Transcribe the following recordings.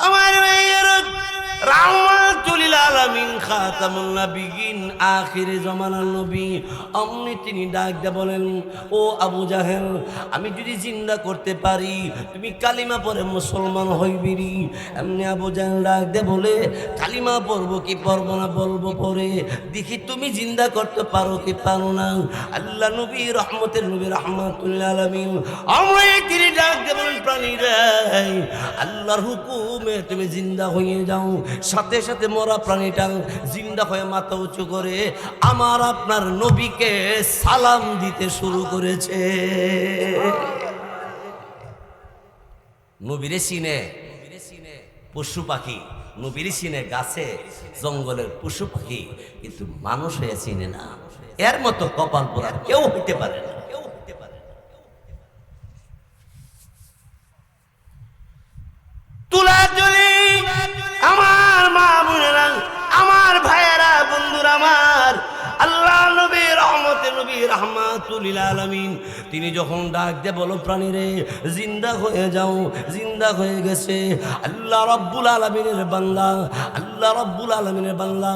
আমার ভাইয়েরা, রাহমাতুল লিল আলামিন খাতামুন নবিয়িন আখির জামানার নবী অমনি তিনি ডাক দিয়ে বলেন, ও আবু জাহেল, আমি যদি জিন্দা করতে পারি তুমি কালিমা পড়ে মুসলমান হইবিরি। এমনি আবু জাহেল ডাক দিয়ে বলে, কালিমা পড়বো কি পড়বো না বলবো পরে, দেখি তুমি জিন্দা করতে পারো কি পারো না। আল্লাহ নবী রহমতের নবী রাহমাতুল লিল আলামিন অমনি তিনি ডাক দিয়ে বলেন, প্রাণীরা আল্লাহর হুকুমে তুমি জিন্দা হয়ে যাও। সাথে সাথে মরা প্রাণীটা জিন্দা হয়ে মাথা উঁচু করে আমার আপনার নবীকে সালাম দিতে শুরু করেছে। নবীরে চিনে পশু পাখি, নবীরে চিনে গাছে জঙ্গলের পশু পাখি, কিন্তু মানুষ হয়ে চিনে না। এর মতো কপাল পোড়া কেউ হইতে পারে না। তুলাজলি আমার মা বোনেরা, আমার ভাইয়েরা, বন্ধুরা আমার, আল্লাহ নবী রহমতে নবী রাহমাতুল লিল আলামিন তিনি যখন ডাক দিয়ে বলো, প্রাণীরে জিন্দা হয়ে যাও, জিন্দা হয়ে গেছে। আল্লাহ রাব্বুল আলামিনের বান্দা, আল্লাহ রাব্বুল আলামিনের বান্দা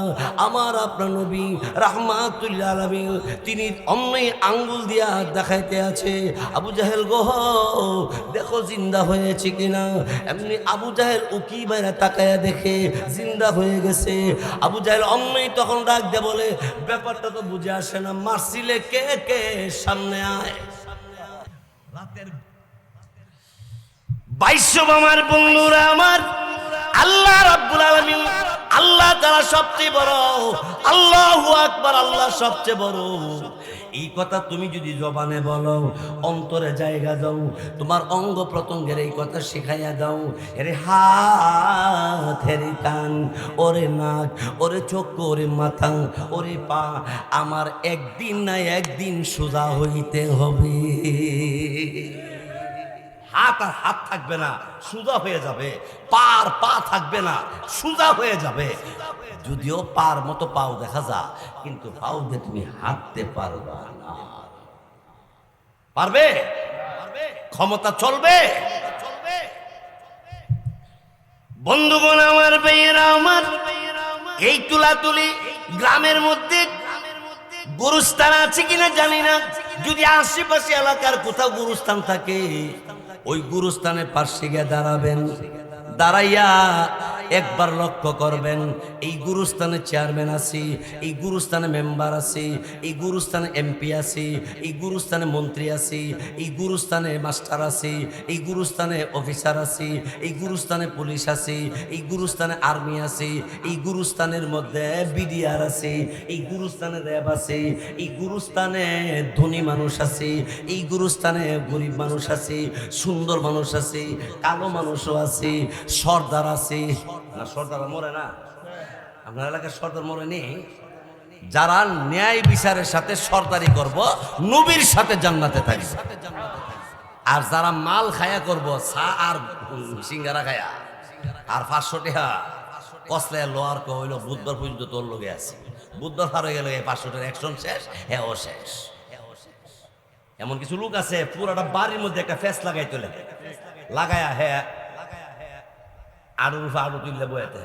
আমার আপনার নবী রাহমাতুল লিল আলামিন তিনি অমনি আঙ্গুল দিয়া দেখাইতে আছে, আবু জাহেল গো দেখো জিন্দা হয়েছে কিনা। এমনি আবু জাহেল উকি বাইরে তাকায়া দেখে জিন্দা হয়ে গেছে। আবু জাহেল অমনি তখন ডাক দিয়ে বলে, ব্যাপারটা তো বুঝে আসে না, মারছিলে কে কে, সামনে আয়। রাতের 22 আমার বন্ধুরা আমার, আল্লাহ রাব্বুল আলামিন, আল্লাহ তাআলা সবচেয়ে বড়, আল্লাহু আকবার, আল্লাহ সবচেয়ে বড়। এই কথা তুমি যদি জবানে বলো, অন্তরে জায়গা দাও, তোমার অঙ্গ প্রত্যঙ্গের এই কথা শিখাইয়া দাও। এরে হাত, হেরে কান, ওরে নাক, ওরে চোখ, ওরে মাথা, ওরে পা, আমার একদিন না একদিন সোজা হইতে হবে। হাত আর হাত থাকবে না, সোজা হয়ে যাবে। পার পা থাকবে না, সোজা হয়ে যাবে। যদিও পার মতো পাও দেখা যা, কিন্তু পাও দিয়ে তুমি হাঁটতে পারবা না। পারবে? ক্ষমতা চলবে? বন্ধুগণ আমার, ভাইয়েরা আমার, এই তুলাতুলি গ্রামের মধ্যে গুরুস্থান আছে কিনা জানি না। যদি আশেপাশে এলাকার কোথাও গুরুস্থান থাকে, ওই গুরুস্থানের পাশে গিয়ে দাঁড়াবেন, দাঁড়াইয়া একবার লক্ষ্য করবেন, এই গুরুস্থানে চেয়ারম্যান আছে, এই গুরুস্থানে মেম্বার আছে, এই গুরুস্থানে এমপি আছে, এই গুরুস্থানে মন্ত্রী আছে, এই গুরুস্থানে মাস্টার আছে, এই গুরুস্থানে অফিসার আছে, এই গুরুস্থানে পুলিশ আছে, এই গুরুস্থানে আর্মি আছে, এই গুরুস্থানের মধ্যে বিডিআর আছে, এই গুরুস্থানে র্যাব আছে, এই গুরুস্থানে ধনী মানুষ আছে, এই গুরুস্থানে গরিব মানুষ আছে, সুন্দর মানুষ আছে, কালো মানুষও আছে, সর্দার আছে। না, সর্দার মরে না? আপনার এলাকার সর্দার মরে নেই? যারা ন্যায় বিচারের সাথে সর্দারি করব, নবীর সাথে জান্নাতে থাকবে। আর যারা মাল খায়া করব, চা আর সিঙ্গারা খায়া আর 500 টাকা কসলে লোয়ার কইল, বুধবার পর্যন্ত তোর লোকে আছে, বুধবার পার হয়ে গেল 500 টাকার অ্যাকশন শেষ, হ্যাঁ ও শেষ। এমন কিছু লোক আছে পুরাটা বাড়ির মধ্যে একটা ফেস লাগাই তোলে, লাগায়া হ্যাঁ আড়ুর আড়ু তুললে বইতে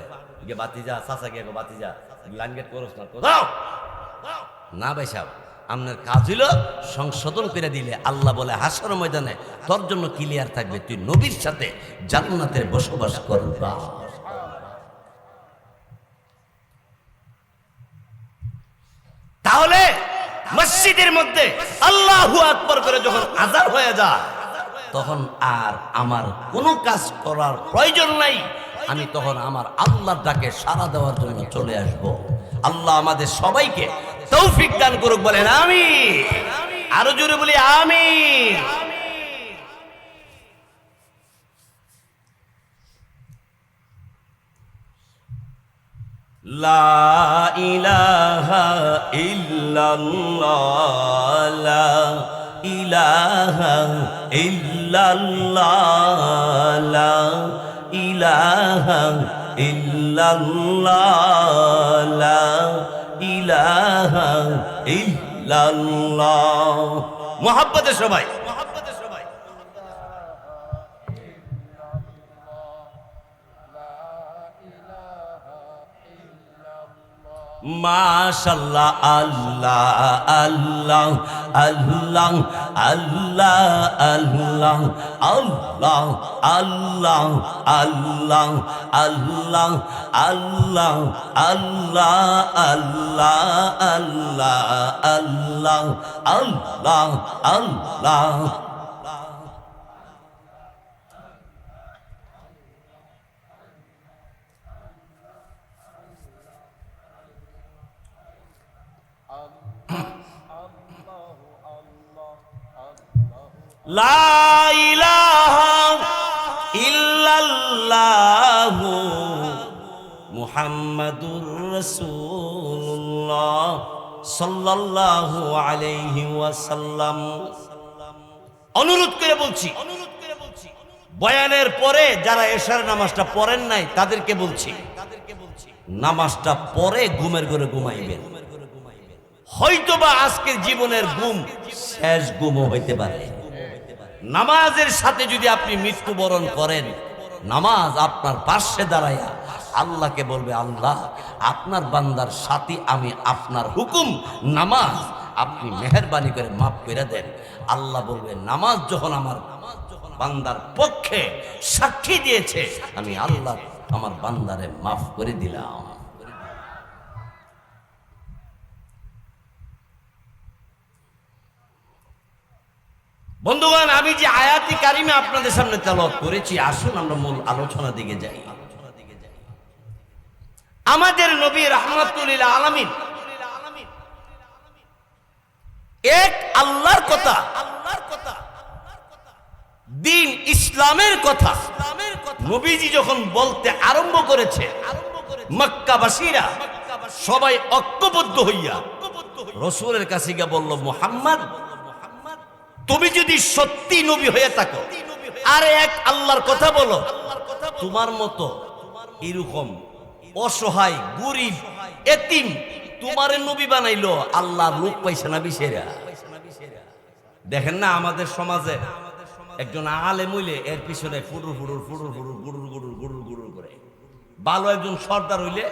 গিয়ে বাতি যা, চাচা গিয়ে বাতি যা, লাইন গেট করস না তো দাও না ভাই সাহেব, আপনার কাজ হইল সংশোধন করে দিলে আল্লাহ বলে হাসর ময়দানে তোর জন্য ক্লিয়ার থাকবে, তুই নবীর সাথে জান্নাতের বসবাস করবা। তাহলে মসজিদের মধ্যে আল্লাহু আকবার করে যখন আযান হয়ে যায়, তখন আর আমার কোনো কাজ করার প্রয়োজন নাই। আমি তখন আমার আল্লাহর ডাকে সাড়া দেওয়ার জন্য চলে আসব। আল্লাহ আমাদের সবাইকে তৌফিক দান করুক, বলেন আমিন। আরো জোরে বলি আমিন। লা ইলাহা ইল্লাল্লাহ, লা ইলাহা ইল্লাল্লাহ, লা ইলাহা ইল্লাল্লাহ, লা ইলাহা ইল্লাল্লাহ। মুহাব্বতে সবাই মাশাআল্লাহ আল্লাহ আল্লাহ আল্লাহ আল্লাহ আল্লাহ আল্লাহ আল্লাহ আল্লাহ আল্লাহ আল্লাহ আল্লাহ আল্লাহ আল্লাহ আল্লাহ আল্লাহ আল্লাহ। লা ইলাহা ইল্লাল্লাহু মুহাম্মাদুর রাসূলুল্লাহ সাল্লাল্লাহু আলাইহি ওয়াসাল্লাম। অনুরোধ করে বলছি, বয়ানের পরে যারা এশার নামাজটা পড়েন নাই তাদেরকে বলছি, নামাজটা পরে ঘুমের ঘরে ঘুমাইবেন। হয়তোবা আজকের জীবনের ঘুম শেষ ঘুমও হইতে পারে। নামাজের সাথে যদি আপনি মৃত্যুবরণ করেন, নামাজ আপনার পাশে দাঁড়াইয়া আল্লাহকে বলবে, আল্লাহ আপনার বান্দার সাথী আমি, আপনার হুকুম নামাজ, আপনি মেহেরবানি করে মাফ করে দেন। আল্লাহ বলবে, নামাজ যখন আমার বান্দার পক্ষে সাক্ষী দিয়েছে, আমি আল্লাহ আমার বান্দারে মাফ করে দিলাম। বন্ধুগণ, আমি যে আয়াতি কারিমে আপনাদের সামনে তেলাওয়াত করেছি, আসুন আমরা মূল আলোচনা দিকে যাই। আমাদের নবী রাহমাতুল লিল আলামিন এক আল্লাহর কথা, দ্বীন ইসলামের কথা নবীজি যখন বলতে আরম্ভ করেছে, মক্কাবাসীরা সবাই ঐক্যবদ্ধ হইয়া রাসূলের কাছে গিয়ে বলল, মুহাম্মদ তুমি যদি সত্যি নবী হয়ে থাকো আর এক আল্লাহর কথা বলো, তোমার মতো এরকম অসহায় গরিব এতিম তোমার নবী বানাইলো, আল্লাহ লোক পাইছে না বিশেরা। দেখেন না আমাদের সমাজে একজন আলেম হইলে এর পিছনে ফুটুর ফুটুর ফুটুর ফুটুর গুড়ুর গুড়ুর গুড়ুর গুড়ুর করে, ভালো একজন সর্দার হইলে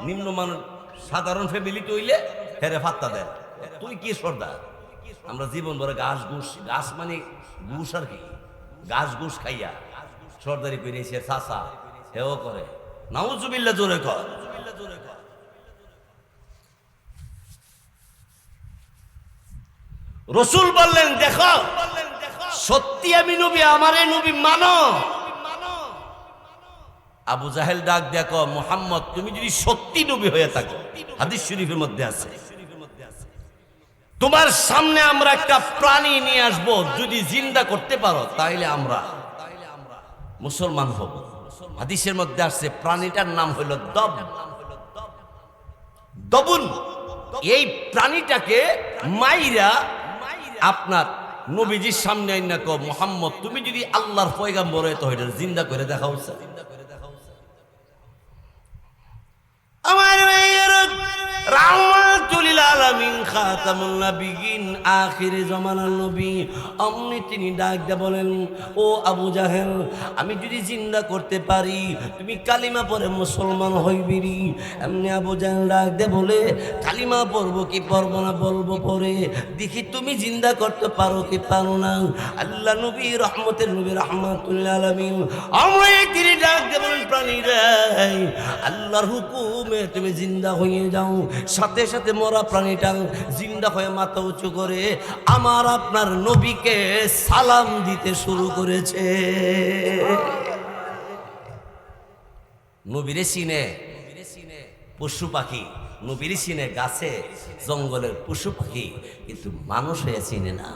নিম্নমানের সাধারণ ফ্যামিলিতে হইলে হেরে ফাত্তা দেয়, তুই কি সর্দার? আমরা জীবন ভরে ঘাস ঘুষ, ঘাস মানে ঘুষ আর কি, ঘাস ঘুষ খাইয়া সর্দারি পেরিয়েছে, চাষা হেও করে, নাউজুবিল্লাহ জোরে কর। রাসূল বললেন, দেখো সত্যি আমি নবী, আমারে নবী মানো। আবু জাহেল ডাক দেখো, মুহাম্মদ তুমি যদি সত্যি নবী হয়ে থাকো, হাদিস শরীফের মধ্যে আছে, তোমার সামনে আমরা একটা প্রাণী নিয়ে আসবো, যদি জিন্দা করতে পারো তাইলে আমরা মুসলমান হব। হাদিসের মধ্যে আসছে প্রাণীটার নাম হইল দবুন। এই প্রাণীটাকে মাইরা আপনার নবীজির সামনে আইনা কও, মুহাম্মদ তুমি যদি আল্লাহর পয়গাম্বর হয়ে তো এটা জিন্দা করে দেখা হচ্ছে। আমার রাহমাতুল লিল আলামিন খাতামুন নবিয়িন আখিরি জামানার নবী, অমনি তিনি ডাক দিয়ে বলেন, ও আবু জাহেল আমি যদি জিন্দা করতে পারি তুমি কালিমা পড়ে মুসলমান হইবিরি। এমনি আবু জাহেল ডাক দিয়ে বলে, কালিমা পড়বো কি পড়বো না বলবো পরে, দেখি তুমি জিন্দা করতে পারো কি পারো না। আল্লাহ নবী রহমতের নবী রাহমাতুল লিল আলামিন অমনি তিনি ডাক দিয়ে বলেন, প্রাণীরা আল্লাহর হুকুমে তুমি জিন্দা হয়ে যাও। সাথে সাথে মরা প্রাণীটা জিন্দা হয়ে মাথা উঁচু করে আমার আপনার নবীকে সালাম দিতে শুরু করেছে। নবীরে চিনে পশু পাখি, নবীরে চিনে গাছে জঙ্গলের পশু পাখি, কিন্তু মানুষ হয়ে চিনে না।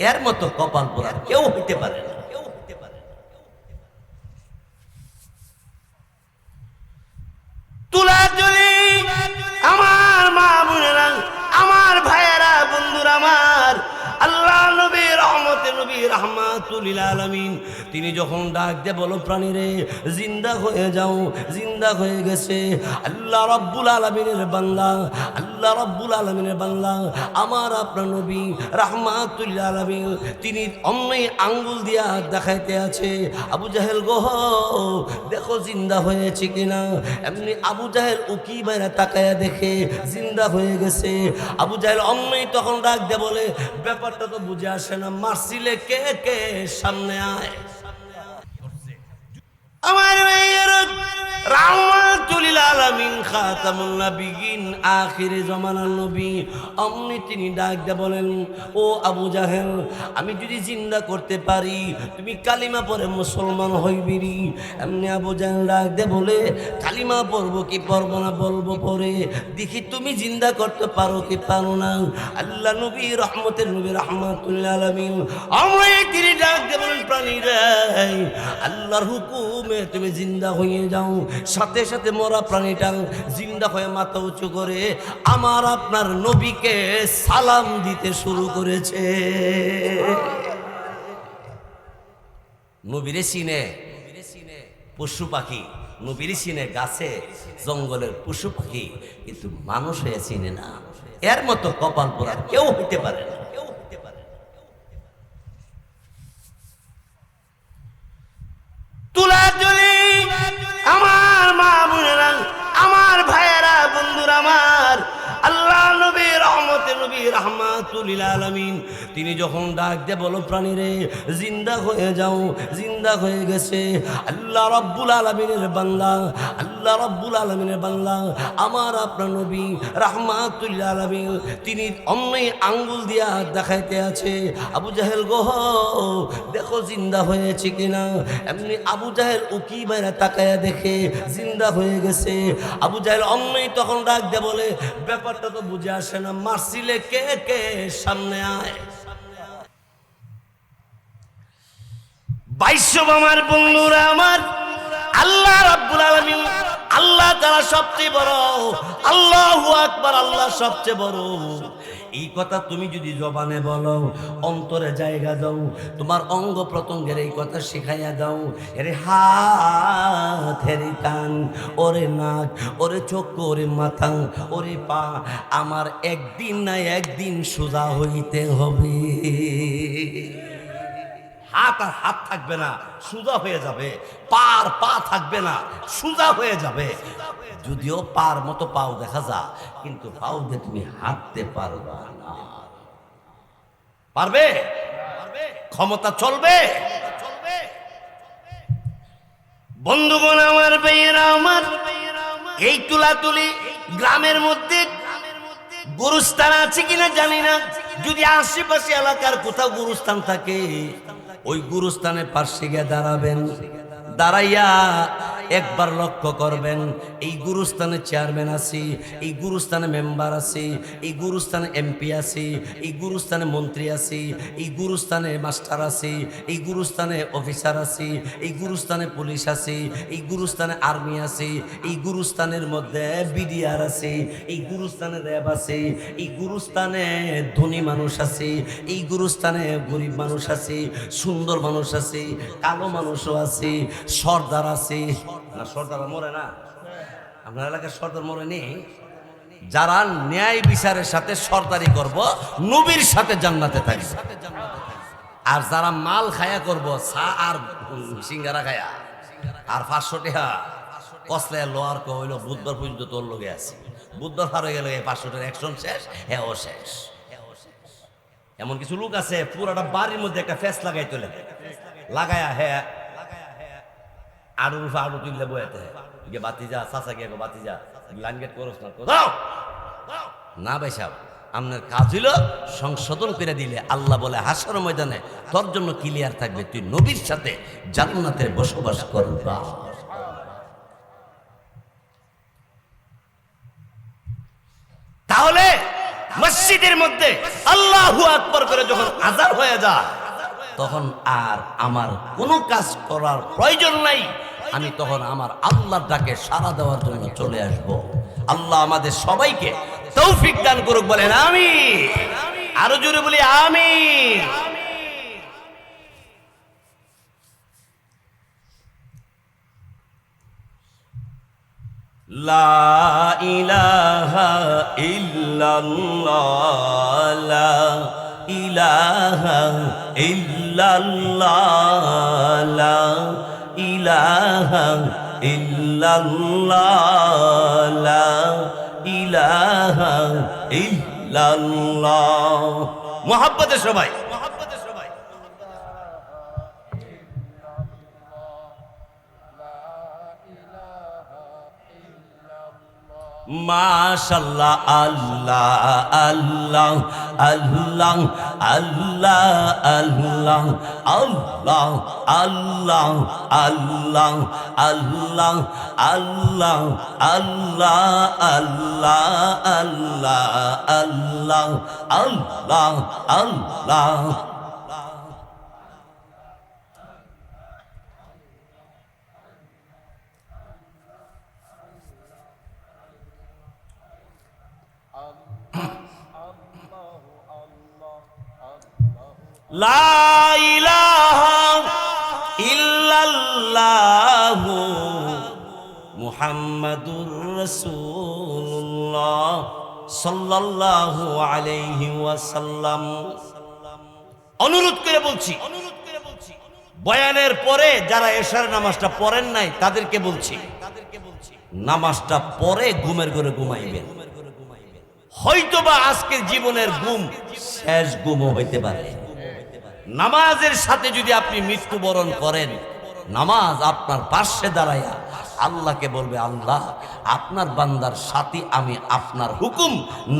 এর মতো কপাল পোড়া কেউ হইতে পারে না। আমার মা বোনেরা, আমার ভাইয়েরা, বন্ধুরা আমার, আল্লাহ নবী রহমতের নবী রাহমাতুল লিল আলামিন তিনি যখন ডাক দিয়ে বলো, প্রাণীরে জিন্দা হয়ে যাও, জিন্দা হয়ে গেছে। আল্লাহ রাব্বুল আলামিনের বান্দা, আল্লাহ রাব্বুল আলামিনের বান্দা আমার আপনার নবী রাহমাতুল লিল আলামিন তিনি অমনি আঙ্গুল দিয়া দেখাইতে আছে, আবু জাহেল গো দেখো দেখো জিন্দা হয়েছে কিনা। এমনি আবু জাহেল উকি বাইরে তাকায়া দেখে জিন্দা হয়ে গেছে। আবু জাহেল অমনি তখন ডাক দে বলে, ব্যাপারটা তো বুঝে আসে না, মারছিলে কে কে, সামনে আয়। আমার ভাইয়েরা, রাহমাতুল লিল আলামিন খাতামুন নবিয়িন আখিরে জামানার নবী অমনি তিনি ডাক দিয়ে বলেন, ও আবু জাহেল, আমি যদি জিন্দা করতে পারি তুমি কালিমা পড়ে মুসলমান হইবিরি। এমনি আবু জাহেল ডাক দিয়ে বলে, কালিমা পড়বো কি পড়বো না বলবো পরে, দেখি তুমি জিন্দা করতে পারো কি পারো না। আল্লাহ নবী রহমতের নবী রাহমাতুল লিল আলামিন অমনি তিনি ডাক দিয়ে বলেন, প্রাণীরা আল্লাহর হুকুমে তুমি জিন্দা হয়ে যাও। সাথে সাথে মরা প্রাণীটা জিন্দা হয়ে মাথা উঁচু করে আমার আপনার নবীকে সালাম দিতে শুরু করেছে। নবীরে চিনে পশু পাখি, নবীরে চিনে গাছে জঙ্গলের পশু পাখি, কিন্তু মানুষ হয়ে চিনে না। এর মতো কপাল পোড়া কেউ হইতে পারে না। তুলাতুলি আমার মা বোনেরা, আমার ভাইয়েরা, বন্ধুরা আমার, আল্লাহ নবী রহমতে নবী রাহমাতুল লিল আলামিন তিনি যখন ডাক দিয়ে বলো, প্রাণীরে জিন্দা হয়ে যাও, জিন্দা হয়ে গেছে। আল্লাহ রাব্বুল আলামিনের বান্দা, আল্লাহ রাব্বুল আলামিনের বান্দা আমার আপনার নবী রাহমাতুল লিল আলামিন তিনি অমনি আঙ্গুল দিয়া দেখাইতে আছে, আবু জাহেল গো দেখো জিন্দা হয়েছে কিনা। এমনি আবু জাহেল উকি বাইরে তাকায়া দেখে জিন্দা হয়ে গেছে। আবু জাহেল অমনি তখন ডাক দিয়ে বলে, ব্যাপারটা তো বুঝে আসে না, মারছিলে কে কে, সামনে আয়। বাইশব আমার বন্ধুরা আমার, আল্লাহ রাব্বুল আলামিন, আল্লাহ তাআলা সবচেয়ে বড়, আল্লাহু আকবার, আল্লাহ সবচেয়ে বড়। এই কথা তুমি যদি জবানে বলো, অন্তরে জায়গা দাও, তোমার অঙ্গ প্রত্যঙ্গের এই কথা শিখাইয়া দাও। এরে হাত, হেরে কান, ওরে নাক, ওরে চোখ, ওরে মাথা, ওরে পা, আমার একদিন না একদিন সোজা হইতে হবে। হাত আর হাত থাকবে না, সোজা হয়ে যাবে। পার পা থাকবে না, সোজা হয়ে যাবে। যদিও পার মতো পাও দেখা যা, কিন্তু পাও দিয়ে তুমি হাঁটতে পারবা না। পারবে? ক্ষমতা চলবে? বন্ধুগণ আমার, ভাইয়েরা আমার, এই তুলাতুলি গ্রামের মধ্যে গুরুস্থান আছে কিনা জানি না। যদি আশেপাশে এলাকার কোথাও গুরুস্থান থাকে, ওই গুরুস্থানের পাশে গিয়ে দাঁড়াবেন। দাঁড়াইয়া একবার লক্ষ্য করবেন, এই গুরুস্থানে চেয়ারম্যান আছে, এই গুরুস্থানে মেম্বার আছে, এই গুরুস্থানে এমপি আছে, এই গুরুস্থানে মন্ত্রী আছে, এই গুরুস্থানে মাস্টার আছে, এই গুরুস্থানে অফিসার আছে, এই গুরুস্থানে পুলিশ আছে, এই গুরুস্থানে আর্মি আছে, এই গুরুস্থানের মধ্যে বিডিআর আছে, এই গুরুস্থানে র্যাব আছে, এই গুরুস্থানে ধনী মানুষ আছে, এই গুরুস্থানে গরিব মানুষ আছে, সুন্দর মানুষ আছে, কালো মানুষও আছে, সর্দার আছে। না, সর্দার মরে না? আপনার এলাকার সর্দার মরে নেই? যারা ন্যায় বিচারের সাথে সর্দারি করব, নবীর সাথে জান্নাতে থাকবে। আর যারা মাল খায়া করব, চা আর সিঙ্গারা খায়া আর 500 টাকা কসলে লোয়ার কইল, বুধবার পর্যন্ত তোর লগে আছে, বুধবার পার হয়ে গেল, এই 500 টাকার অ্যাকশন শেষ, হ্যাঁ ও শেষ। এমন কিছু লোক আছে পুরাটা বাড়ির মধ্যে একটা ফেস লাগাই তোলে, লাগায়া হ্যাঁ আড়ুর আড়ু তুললে বইতে গিয়ে বাতি যা, চাচা গিয়ে বাতি যা, লাইন গেট করস না তো দাও না ভাই সাহেব, আপনার কাজ হইল সংশোধন করে দিলে আল্লাহ বলে হাসর ময়দানে তোর জন্য ক্লিয়ার থাকবে, তুই নবীর সাথে জান্নাতে বসবাস করবা। তাহলে মসজিদের মধ্যে আল্লাহু আকবার করে যখন আযান হয়ে যায়, তখন আর আমার কোনো কাজ করার প্রয়োজন নাই। আমি তখন আমার আল্লাহর ডাকে সাড়া দেওয়ার জন্য চলে আসব। আল্লাহ আমাদের সবাইকে তৌফিক দান করুক, বলেন আমিন। আরো জোরে বলি আমিন। লা ইলাহা ইল্লাল্লাহ, লা ইলাহা ইল্লাল্লাহ, লা ইলাহা ইল্লাল্লাহ লা ইলাহা ইল্লাল্লাহ। মুহাব্বতে সবাই মাশাআল্লাহ আল্লাহ আল্লাহ আল্লাহ আল্লাহ আল্লাহ আল্লাহ আল্লাহ আল্লাহ আল্লাহ আল্লাহ আল্লাহ আল্লাহ আল্লাহ আল্লাহ আল্লাহ। লা ইলাহা ইল্লাল্লাহ মুহাম্মাদুর রাসূলুল্লাহ সাল্লাল্লাহু আলাইহি ওয়াসাল্লাম। অনুরোধ করে বলছি, বয়ানের পরে যারা এশার নামাজটা পড়েন নাই তাদেরকে বলছি, নামাজটা পরে ঘুমের ঘরে ঘুমাইবেন। হয়তোবা আজকের জীবনের ঘুম শেষ ঘুমও হইতে পারে। নামাজের সাথে যদি আপনি মৃত্যুবরণ করেন, নামাজ আপনার পাশে দাঁড়াইয়া আল্লাহকে বলবে, আল্লাহ আপনার বান্দার সাথী আমি, আপনার হুকুম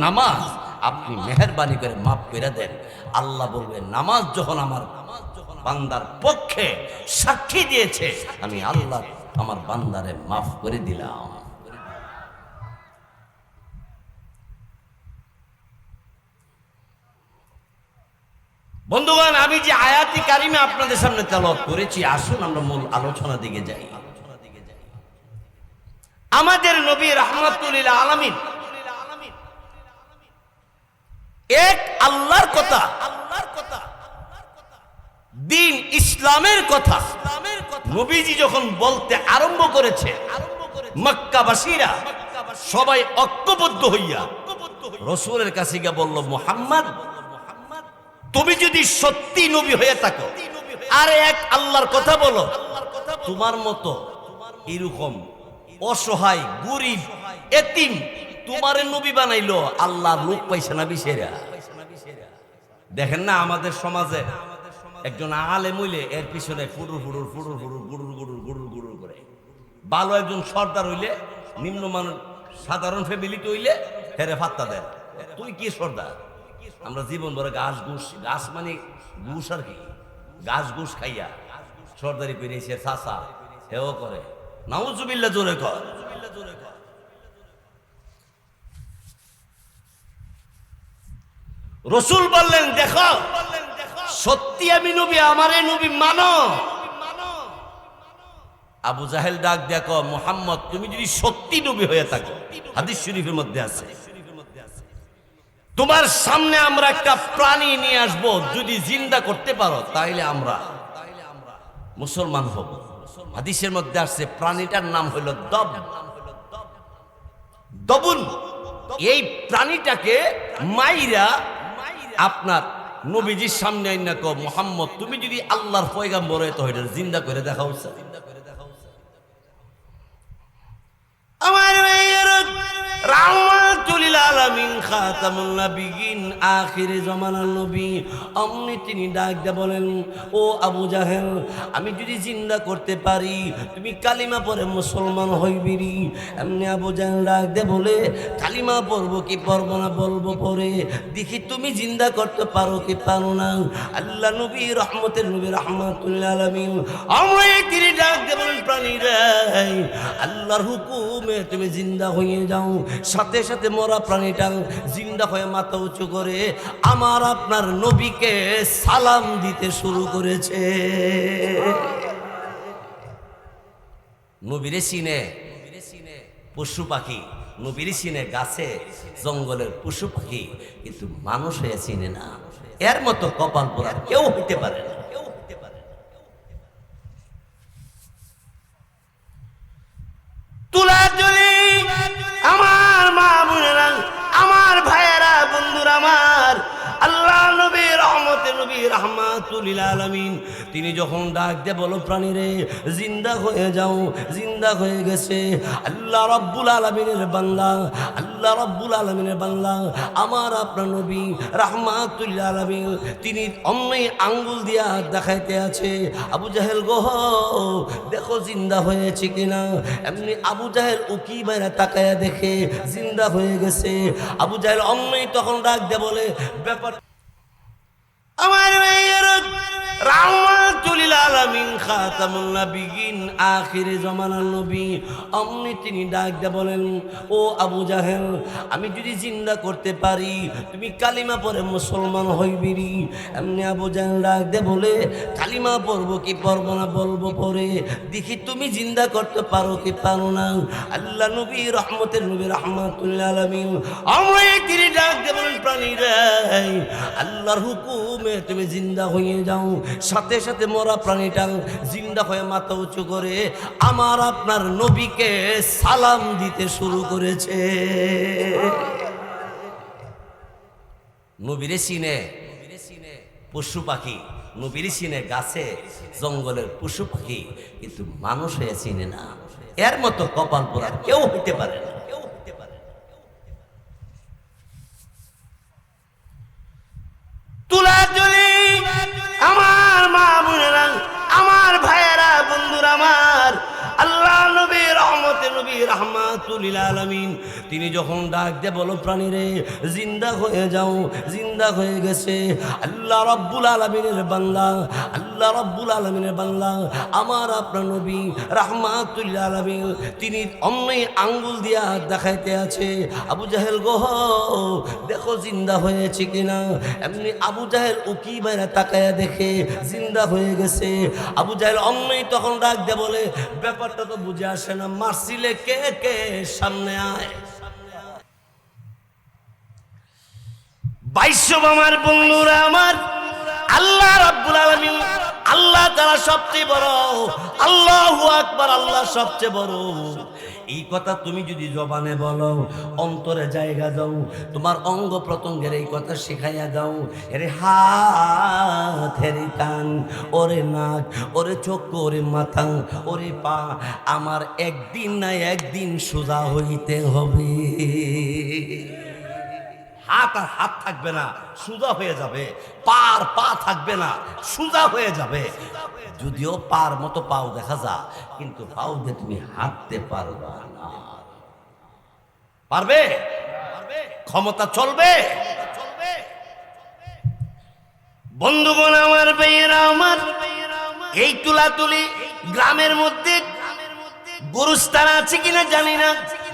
নামাজ, আপনি মেহেরবানি করে মাফ করে দেন। আল্লাহ বলবে, নামাজ যখন আমার বান্দার পক্ষে সাক্ষী দিয়েছে, আমি আল্লাহ আমার বান্দারে মাফ করে দিলাম। বন্ধুগণ, আমি যে আয়াতি কারিমে আপনাদের সামনে তেলাওয়াত করেছি, আসুন আমরা মূল আলোচনা দিকে যাই। আমাদের নবী রাহমাতুল লিল আলামিন এক আল্লাহর কথা, দ্বীন ইসলামের কথা নবীজি যখন বলতে আরম্ভ করেছে, মক্কাবাসীরা সবাই ঐক্যবদ্ধ হইয়া রাসূলের কাছে গিয়ে বলল, মুহাম্মদ তুমি যদি সত্যি নবী হয়ে থাকো আর এক আল্লাহর কথা বলো, তোমার মতো এরকম অসহায় গরিব এতিম তোমারে নবী বানাইলো, আল্লাহ লোক পাইছে না বিশেরা। দেখেন না আমাদের সমাজে একজন আলেম হইলে এর পিছনে ফুরুর ফুরুর ফুরুর ফুরুর গুড়ুর গুড়ুর গুড়ুর গুড়ুর করে, ভালো একজন সর্দার হইলে, নিম্নমানের সাধারণ ফ্যামিলিতে হইলে হেরে ফাত্তা দেন, তুই কি সর্দার? আমরা জীবন ভরে ঘাস ঘুষ, ঘাস মানে ঘুষ আর কি, ঘাস ঘুষ খাইয়া সর্দারি পেরেছে চাষা হেও করে, নাউজুবিল্লাহ জোরে কর। রাসূল বললেন, দেখো সত্যি আমি নবী, আমারে নবী মানো। আবু জাহেল ডাক দেখো, মুহাম্মদ তুমি যদি সত্যি নবী হয়ে থাকো, হাদিস শরীফের মধ্যে আছে, তোমার সামনে আমরা একটা প্রাণী নিয়ে আসবো, যদি জিন্দা করতে পারো তাইলে আমরা মুসলমান হব। হাদিসের মধ্যে আসছে প্রাণীটার নাম হইল দবুন। এই প্রাণীটাকে মাইরা আপনার নবীজির সামনে আইনা কও, মুহাম্মদ তুমি যদি আল্লাহর পয়গাম্বর হয়ে তো এটা জিন্দা করে দেখা হচ্ছে। আমার রাহমাতুল লিল আলামিন খাতামুন নবিয়িন আখিরে জামানার নবী, অমনি তিনি ডাক দিয়ে বলেন, ও আবু জাহেল আমি যদি জিন্দা করতে পারি তুমি কালিমা পড়ে মুসলমান হইবিরি। এমনি আবু জাহেল ডাক দিয়ে বলে, কালিমা পড়বো কি পড়বো না বলবো পরে, দেখি তুমি জিন্দা করতে পারো কি পারো না। আল্লাহ নবী রহমতের নবী রাহমাতুল লিল আলামিন অমনি তিনি ডাক দিয়ে বলেন, প্রাণীরা আল্লাহর হুকুমে তুমি জিন্দা হয়ে যাও। সাথে সাথে মরা প্রাণীটা জিন্দা হয়ে মাথা উঁচু করে আমার আপনার নবীকে সালাম দিতে শুরু করেছে। নবীরে চিনে পশু পাখি, নবীরে চিনে গাছে জঙ্গলের পশু পাখি, কিন্তু মানুষ হয়ে চিনে না। এর মতো কপাল পোড়া কেউ হইতে পারে না। তুলাতুলি আমার মা বোনেরা, আমার ভাইয়েরা, বন্ধুরা আমার, আল্লাহ নবী রহমতে নবী রাহমাতুল লিল আলামিন তিনি যখন ডাক দিয়ে বলো প্রাণীরে জিন্দা হয়ে যাও, জিন্দা হয়ে গেছে। আল্লাহ রাব্বুল আলামিনের বান্দা, আল্লাহ রাব্বুল আলামিনের বান্দা আমার আপনার নবী রাহমাতুল লিল আলামিন তিনি অন্যই আঙ্গুল দিয়া দেখাইতে আছে আবু জাহেল গো দেখো জিন্দা হয়েছে কিনা। এমনি আবু জাহেল উকি বাইরে তাকায়া দেখে জিন্দা হয়ে গেছে। আবু জাহেল অন্যই তখন ডাক দিয়ে বলে ব্যাপার আমার রাহমাতুল লিল আলামিন খাতামুন নবিয়িন আখিরে জামানার নবী অমনি তিনি ডাক দিয়ে বলেন ও আবু জাহেল আমি যদি জিন্দা করতে পারি তুমি কালিমা পড়ে মুসলমান হইবিরি। এমনি আবু জাহেল ডাক দিয়ে বলে কালিমা পড়বো কি পড়বো না বলবো পরে, দেখি তুমি জিন্দা করতে পারো কি পারো না। আল্লাহ নবী রহমতের নবী রাহমাতুল লিল আলামিন অমনি তিনি ডাক দিয়ে বলেন প্রাণীরা আল্লাহর হুকুমে তুমি জিন্দা হয়ে যাও। সাথে সাথে মরা প্রাণীটা জিন্দা হয়ে মাথা উঁচু করে আমার আপনার নবীকে সালাম দিতে শুরু করেছে। নবীরে চিনে পশু পাখি, নবীরে চিনে গাছে জঙ্গলের পশু পাখি, কিন্তু মানুষ হয়ে চিনে না। এর মতো কপাল পোড়া কেউ হইতে পারে না। তুলাতুলি আমার মা বোনেরা, আমার ভাইয়েরা, বন্ধুরা আমার, আল্লাহ নবী রহমতে নবী রাহমাতুল লিল আলামিন তিনি যখন ডাক দিয়ে বলো প্রাণীরে জিন্দা হয়ে যাও, জিন্দা হয়ে গেছে। আল্লাহ রাব্বুল আলামিনের বান্দা, আল্লাহ রাব্বুল আলামিনের বান্দা আমার আপনার নবী রাহমাতুল লিল আলামিন তিনি অন্যই আঙ্গুল দিয়া দেখাইতে আছে আবু জাহেল গো দেখো জিন্দা হয়েছে কিনা। এমনি আবু জাহেল উকি বাইরে তাকায়া দেখে জিন্দা হয়ে গেছে। আবু জাহেল অন্যই তখন ডাক দিয়ে বলে ব্যাপারটা তো বুঝে আসে না, মারছিলে কে কে সামনে আয়। বাইশব আমার বন্ধুরা আমার, আল্লাহ রাব্বুল আলামিন আল্লাহ তাআলা সবচেয়ে বড়, আল্লাহু আকবার, আল্লাহ সবচেয়ে বড়। এই কথা তুমি যদি জবানে বলো, অন্তরে জায়গা দাও, তোমার অঙ্গ প্রত্যঙ্গের এই কথা শিখাইয়া দাও। এরে হাত, হেরে কান, ওরে নাক, ওরে চোখ, ওরে মাথা, ওরে পা, আমার একদিন না একদিন সোজা হইতে হবে। হাত আর হাত থাকবে না, সোজা হয়ে যাবে। পা থাকবে না, সোজা হয়ে যাবে। যদিও পার মতো পাও দেখা যা, কিন্তু পাও দিয়ে তুমি হাঁটতে পারবে না। পারবে? ক্ষমতা চলবে? বন্ধুগণ আমার, ভাইয়েরা আমার, এই তুলাতুলি গ্রামের মধ্যে গুরুস্থান আছে কিনা জানি না।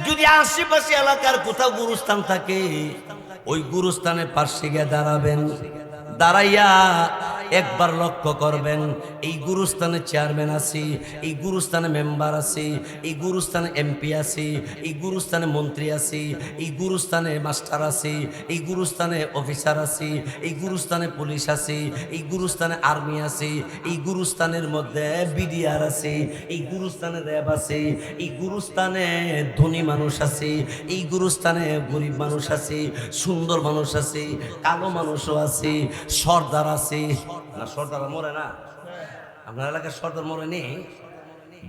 যদি আশেপাশে এলাকার কোথাও গুরুস্থান থাকে, ওই গুরুস্থানের পাশে গিয়ে দাঁড়াবেন। দাঁড়াইয়া একবার লক্ষ্য করবেন এই গুরুস্থানে চেয়ারম্যান আছে, এই গুরুস্থানে মেম্বার আছে, এই গুরুস্থানে এমপি আছে, এই গুরুস্থানে মন্ত্রী আছে, এই গুরুস্থানে মাস্টার আছে, এই গুরুস্থানে অফিসার আছে, এই গুরুস্থানে পুলিশ আছে, এই গুরুস্থানে আর্মি আছে, এই গুরুস্থানের মধ্যে বিডিআর আছে, এই গুরুস্থানে র্যাব আছে, এই গুরুস্থানে ধনী মানুষ আছে, এই গুরুস্থানে গরিব মানুষ আছে, সুন্দর মানুষ আছে, কালো মানুষও আছে, সর্দার আছে। না সর্দার মরে না? আপনার এলাকার সর্দার মরে নেই?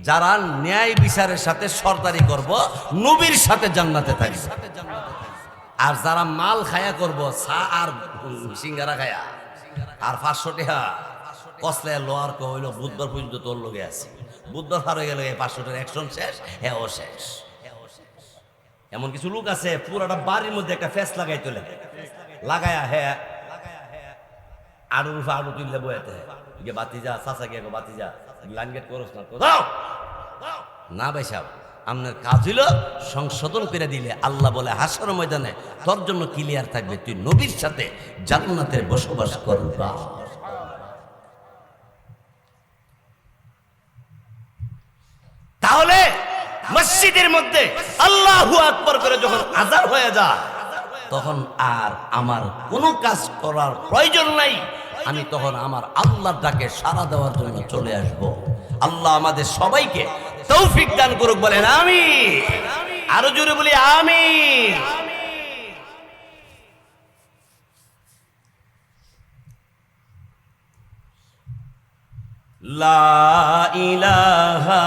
যারা ন্যায় বিচারের সাথে সর্দারি করব, নবীর সাথে জান্নাতে থাকবে। আর যারা মাল খায়া করব, চা আর সিঙ্গারা খায়া আর 500 টাকা কসলে লোয়ার কইল বুধবার পর্যন্ত তোর লগে আছে, বুধবার পার হয়ে গেল 500 টাকার অ্যাকশন শেষ, হ্যাঁ ও শেষ। এমন কিছু লোক আছে পুরাটা বাড়ির মধ্যে একটা ফেস লাগাই তোলে, লাগায়া হ্যাঁ আড়ুর আড়ু তুললে বইতে গিয়ে বাতি যা চাচা গিয়ে বাতি যা লাইন গেট করস না ভাই সাহেব, আপনার কাজ হইল সংশোধন করে দিলে আল্লাহ বলে হাসর ময়দানে তোর জন্য ক্লিয়ার থাকবে, তুই নবীর সাথে জান্নাতে বসবাস করবা। তাহলে মসজিদের মধ্যে আল্লাহু আকবার করে যখন আযান হয়ে যায়, তখন আর আমার কোনো কাজ করার প্রয়োজন নাই। আমি তখন আমার আল্লাহর ডাকে সাড়া দেওয়ার জন্য চলে আসব। আল্লাহ আমাদের সবাইকে তৌফিক দান করুক, বলেন আমিন। আরো জোরে বলি আমিন। লা ইলাহা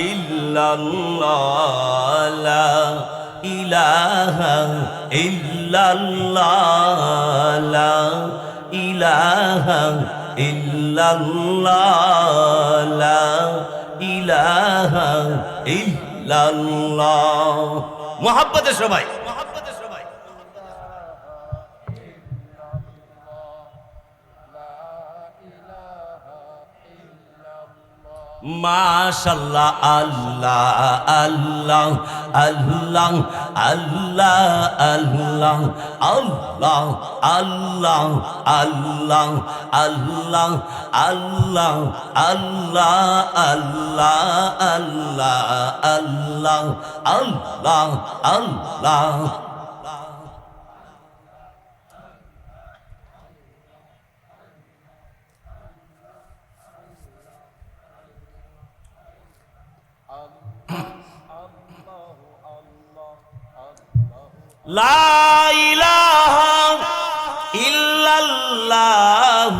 ইল্লাল্লাহ, লা ইলাহা ইল্লাল্লাহ, লা ইলাহা ইল্লাল্লাহ, লা ইলাহা ইল্লাল্লাহ। মুহাব্বতে সবাই মাশাআল্লাহ, আল্লাহ আল্লাহ আল্লাহ আল্লাহ আল্লাহ আল্লাহ আল্লাহ আল্লাহ আল্লাহ আল্লাহ আল্লাহ আল্লাহ আল্লাহ আল্লাহ আল্লাহ। লা ইলাহা ইল্লাল্লাহ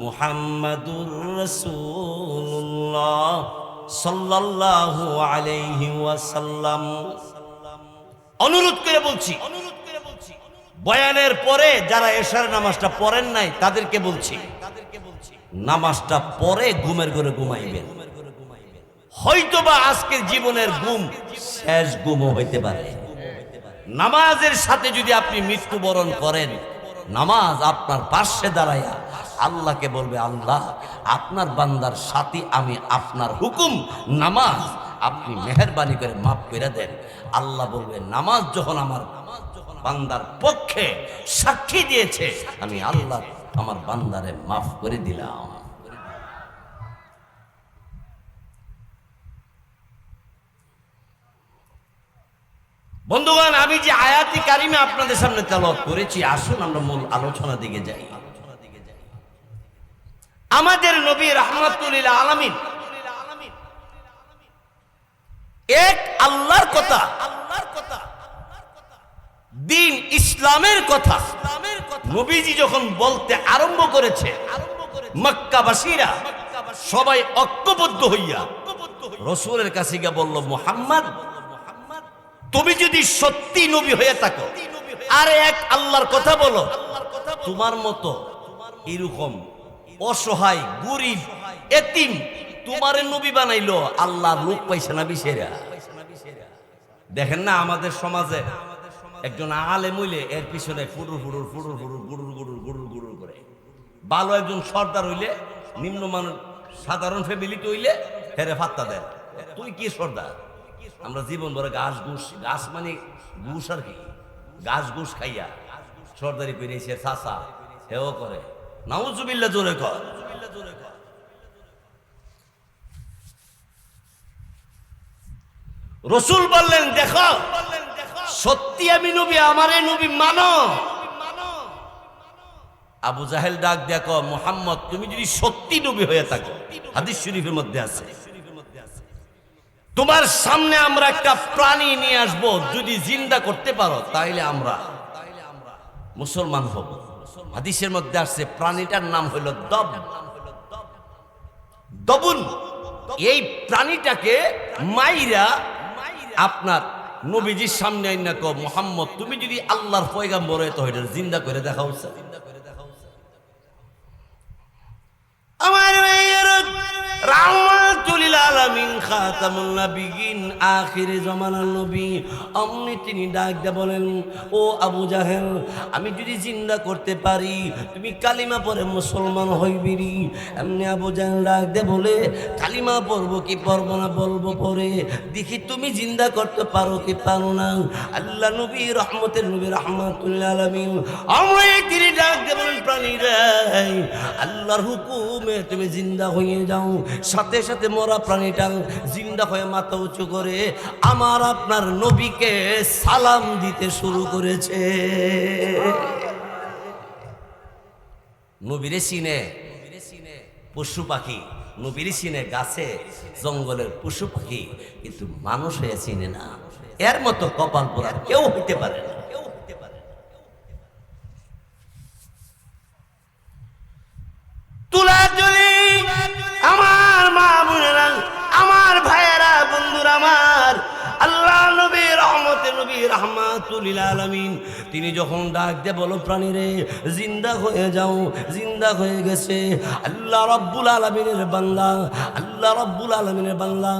মুহাম্মাদুর রাসূলুল্লাহ সাল্লাল্লাহু আলাইহি ওয়াসাল্লাম। অনুরোধ করে বলছি, বয়ানের পরে যারা এশার নামাজটা পড়েন নাই তাদেরকে বলছি, নামাজটা পরে ঘুমের ঘরে ঘুমাইবেন। হয়তোবা আজকের জীবনের ঘুম শেষ ঘুমও হইতে পারে। নামাজের সাথে যদি আপনি মৃত্যুবরণ করেন, নামাজ আপনার পাশে দাঁড়াইয়া আল্লাহকে বলবে, আল্লাহ আপনার বান্দার সাথী আমি, আপনার হুকুম নামাজ, আপনি মেহেরবানি করে মাফ করে দেন। আল্লাহ বলবে, নামাজ যখন আমার বান্দার পক্ষে সাক্ষী দিয়েছে, আমি আল্লাহ আমার বান্দারে মাফ করে দিলাম। বন্ধুগণ, আমি যে আয়াতি কারিমে আপনাদের সামনে তেলাওয়াত করেছি, আসুন আমরা মূল আলোচনা দিকে যাই। আমাদের নবী রাহমাতুল লিল আলামিন এক আল্লাহর কথা, দ্বীন ইসলামের কথা নবীজি যখন বলতে আরম্ভ করেছে, মক্কাবাসীরা সবাই ঐক্যবদ্ধ হইয়া রাসূলের কাছে গিয়ে বলল, মুহাম্মদ তুমি যদি সত্যি নবী হয়ে থাকো আর এক আল্লাহর কথা বলো, তোমার মতো এরকম অসহায় গরিব এতিম তোমারে নবী বানাইলো, আল্লাহ লোক পাইছে না বিশেরা। দেখেন না আমাদের সমাজে একজন আলেম হইলে এর পিছনে ফুরুর ফুরুর ফুরুর ফুরুর গুরুর গুরুর গুরুর গুরুর করে, ভালো একজন সর্দার হইলে নিম্নমানের সাধারণ ফ্যামিলিতে হইলে হেরে ফাত্তা দেয়, তুই কি সর্দার? আমরা জীবন ধরে ঘাস ঘুষ, ঘাস মানে ঘুষ আর কি, ঘাস ঘুষ খাইয়া সর্দারি পেরেছে, চাষা হেও করে, নাউজুবিল্লাহ জোরে কর। রাসূল বললেন, দেখো সত্যি আমি নবী, আমারে নবী মানো। আবু জাহেল ডাক দেখো, মুহাম্মদ তুমি যদি সত্যি নবী হয়ে থাকো, হাদিস শরীফের মধ্যে আছে, তোমার সামনে আমরা একটা প্রাণী নিয়ে আসব, যদি জিন্দা করতে পারো তাইলে আমরা মুসলমান হব। হাদিসের মধ্যে আসছে প্রাণীটার নাম হলো দবুন। এই প্রাণীটাকে মাইরা আপনার নবীজির সামনে আইনা কও, মুহাম্মদ তুমি যদি আল্লাহর পয়গাম্বর হয়ে তো এটা জিন্দা করে দেখাও। আমার রাহমাতুল লিল আলামিন খাতামুন নবিয়িন আখির জামানার নবী, অমনি তিনি ডাক দিয়ে বলেন, ও আবু জাহেল আমি যদি জিন্দা করতে পারি তুমি কালিমা পড়ে মুসলমান হইবি। এমনি আবু জাহেল ডাক দিয়ে বলে, কালিমা পড়বো কি পড়বো না বলবো পরে, দেখি তুমি জিন্দা করতে পারো কি পারো না। আল্লাহ নবী রহমতের নবী রাহমাতুল লিল আলামিন অমনি তিনি ডাক দিয়ে বলেন, প্রাণীরা আল্লাহর হুকুমে তুমি জিন্দা হয়ে যাও। সাথে সাথে মরা প্রাণীটা জিন্দা হয়ে মাথা উঁচু করে আমার আপনার নবীকে সালাম দিতে শুরু করেছে। নবীরে চিনে পশু পাখি, নবীরে চিনে গাছে জঙ্গলের পশু পাখি, কিন্তু মানুষ হয়ে চিনে না। এর মতো কপাল পোড়া কেউ হইতে পারে না। তুলা জলি নবী রাহমাতুল লিল আলামিন তিনি যখন ডাক দিয়ে বলো প্রাণীরে জিন্দা হয়ে যাও, জিন্দা হয়ে গেছে। আল্লাহ রাব্বুল আলামিনের বান্দা, আল্লাহ রাব্বুল আলামিনের বান্দা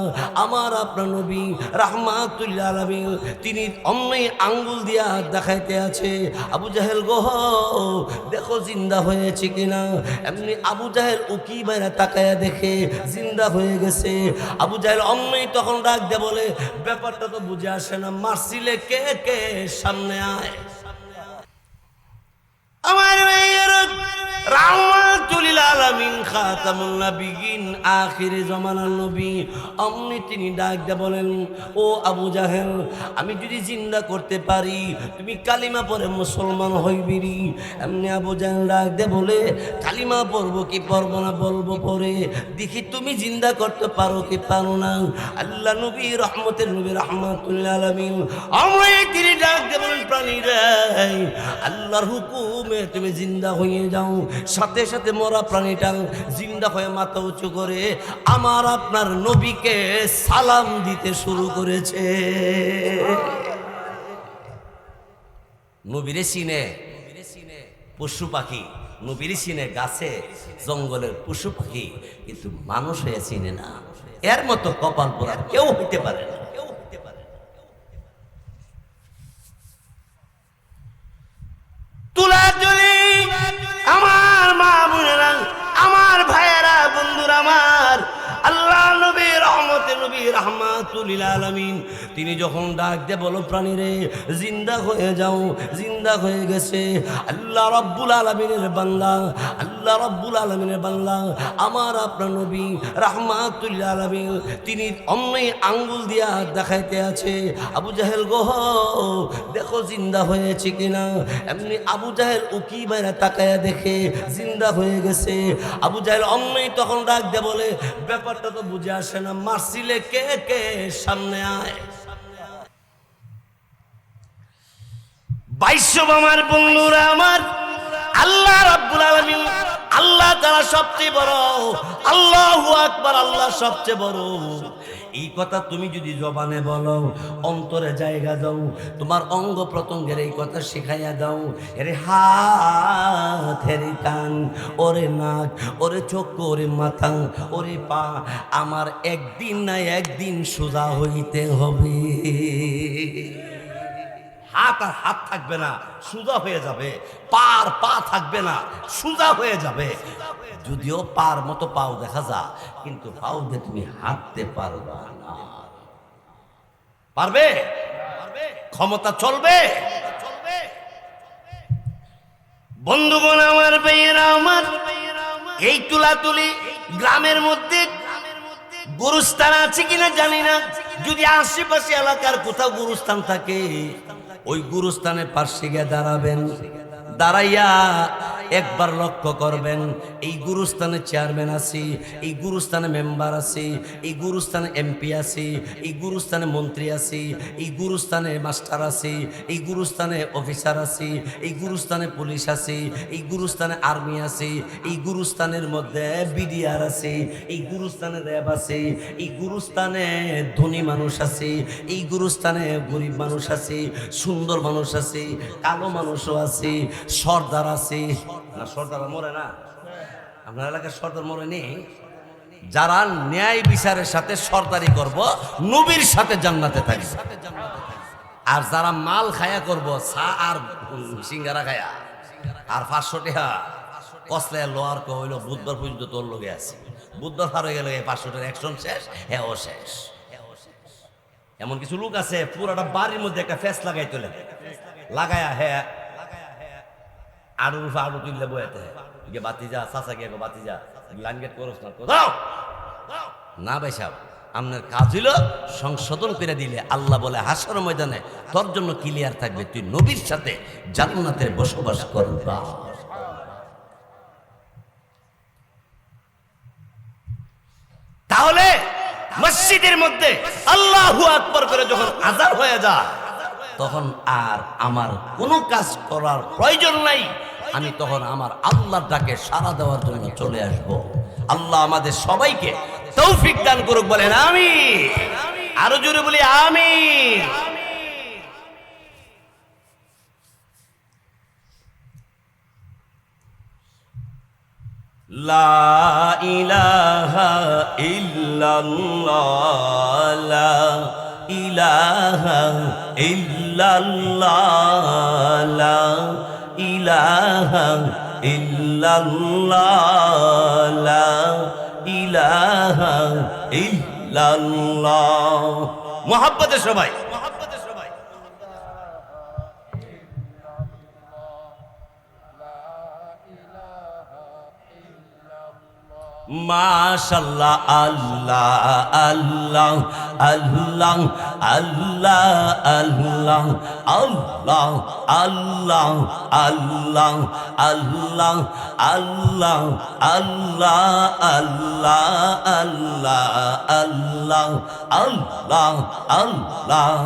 আমার আপনার নবী রাহমাতুল লিল আলামিন তিনি অমনি আঙ্গুল দিয়া দেখাইতে আছে, আবু জাহেল গো দেখো জিন্দা হয়েছে কিনা। এমনি আবু জাহেল উকি বাইরে তাকায়া দেখে জিন্দা হয়ে গেছে। আবু জাহেল অমনি তখন ডাক দিয়ে বলে ব্যাপারটা তো বুঝে আসে না, মারছিলে কে কে, সামনে আয়। আমার ভাইয়েরা রাহমাতুল লিল আলামিন খাতামুন নবিয়িন আখিরে জামানার নবী অমনি তিনি ডাক দিয়ে বলেন ও আবু জাহেল আমি যদি জিন্দা করতে পারি তুমি কালিমা পড়ে মুসলমান হইবিরি। এমনি আবু জাহেল ডাক দিয়ে বলে কালিমা পড়বো কি পড়বো না বলবো পরে, দেখি তুমি জিন্দা করতে পারো কি পারো না। আল্লাহ নবী রহমতের নবী রাহমাতুল লিল আলামিন অমনি তিনি ডাক দিয়ে বলেন প্রাণীরা আল্লাহর হুকুমে তুমি জিন্দা হয়ে যাও। সাথে সাথে মরা প্রাণীটা জিন্দা হয়ে মাথা উঁচু করে আমার আপনার নবীকে সালাম দিতে শুরু করেছে। নবীরে চিনে পশু পাখি, নবীরে চিনে গাছে জঙ্গলের পশু পাখি, কিন্তু মানুষ হয়ে চিনে না। এর মতো কপাল পোড়া কেউ হইতে পারে না। আমার মা বোনেরা, আমার ভাইয়েরা, বন্ধুরা আমার, আল্লাহ নবী রহমতে নবী রাহমাতুল লিল আলামিন তিনি যখন ডাক দিয়ে বলো প্রাণীরে জিন্দা হয়ে যাও, জিন্দা হয়ে গেছে। আল্লাহ রাব্বুল আলামিনের বান্দা, আল্লাহ রাব্বুল আলামিনের বান্দা আমার আপনার নবী রাহমাতুল লিল আলামিন তিনি অমনি আঙ্গুল দিয়া দেখাইতে আছে, আবু জাহেল গো দেখো জিন্দা হয়েছে কিনা। এমনি আবু জাহেল উকি বাইরে তাকায়া দেখে জিন্দা হয়ে গেছে। আবু জাহেল অমনি তখন ডাক দিয়ে বলে ব্যাপারটা তো বুঝে আসে না, মারছিলে কে কে, সামনে আয়। বাইশব আমার বন্ধুরা আমার, আল্লাহ রাব্বুল আলামিন আল্লাহ তাআলা সবচেয়ে বড়, আল্লাহু আকবার, আল্লাহ সবচেয়ে বড়। এই কথা তুমি যদি জবানে বলো, অন্তরে জায়গা দাও, তোমার অঙ্গ প্রত্যঙ্গের এই কথা শিখাইয়া দাও। এরে হাত, এরে কান, ওরে নাক, ওরে চোখ, ওরে মাথা, ওরে পা, আমার একদিন না একদিন সোজা হইতে হবে। হাত আর হাত থাকবে না, সোজা হয়ে যাবে। পা থাকবে না, সোজা হয়ে যাবে। যদিও পার মতো পাও দেখা যা, কিন্তু পাও দিয়ে তুমি হাঁটতে পারবা না। পারবে? ক্ষমতা চলবে? বন্ধুগণ আমার, ভাইয়েরা আমার, এই তুলাতুলি গ্রামের মধ্যে গুরুস্থান আছে কিনা জানি না। যদি আশেপাশে এলাকার কোথাও গুরুস্থান থাকে, ওই গুরুস্থানের পাশে গিয়ে দাঁড়াবেন। দাঁড়াইয়া একবার লক্ষ্য করবেন এই গুরুস্থানে চেয়ারম্যান আছে, এই গুরুস্থানে মেম্বার আছে, এই গুরুস্থানে এমপি আছে, এই গুরুস্থানে মন্ত্রী আছে, এই গুরুস্থানে মাস্টার আছে, এই গুরুস্থানে অফিসার আছে, এই গুরুস্থানে পুলিশ আছে, এই গুরুস্থানে আর্মি আছে, এই গুরুস্থানের মধ্যে বিডিআর আছে, এই গুরুস্থানে র্যাব আছে, এই গুরুস্থানে ধনী মানুষ আছে, এই গুরুস্থানে গরিব মানুষ আছে, সুন্দর মানুষ আছে, কালো মানুষও আছে, সর্দার আছে। না সর্দার মরে না? আপনার এলাকার সর্দার মরে নেই? যারা ন্যায় বিচারের সাথে সর্দারি করব, নবীর সাথে জান্নাতে থাকবে। আর যারা মাল খায়া করব, চা আর সিঙ্গারা খায়া আর 500 টাকা কসলে লোয়ার কইল বুধবার পর্যন্ত তোর লগে আছে, বুধবার পার হয়ে গেল 500 টাকার অ্যাকশন শেষ, হ্যাঁ ও শেষ। এমন কিছু লোক আছে পুরোটা বাড়ির মধ্যে একটা ফেস লাগাই তোলে, লাগায়া হ্যাঁ আড়ুর আড়ু তুললে বইতে গিয়ে বাতি যা চাচা গিয়ে বাতি যা লাইন গেট করস না ভাই সাহেব, আপনার কাজ হইল সংশোধন করে দিলে আল্লাহ বলে হাসর ময়দানে তোর জন্য ক্লিয়ার থাকবে, তুই নবীর সাথে জান্নাতে বসবাস করবা। তাহলে মসজিদের মধ্যে আল্লাহু আকবার করে যখন আযান হয়ে যায়, তখন আর আমার কোনো কাজ করার প্রয়োজন নাই। আমি তখন আমার আল্লাহর ডাকে সাড়া দেওয়ার জন্য চলে আসব। আল্লাহ আমাদের সবাইকে তৌফিক দান করুক, বলেন আমিন। আরো জোরে বলি আমিন। লা ইলাহা ইল্লাল্লাহ লা ইলাহা ইল্লাল্লাহ লা ইলাহা ইল্লাল্লাহ লা ইলাহা ইল্লাল্লাহ। মুহাব্বতে সবাই মাশাআল্লাহ আল্লাহ আল্লাহ আল্লাহ আল্লাহ আল্লাহ আল্লাহ আল্লাহ আল্লাহ আল্লাহ আল্লাহ আল্লাহ আল্লাহ আল্লাহ আল্লাহ আল্লাহ।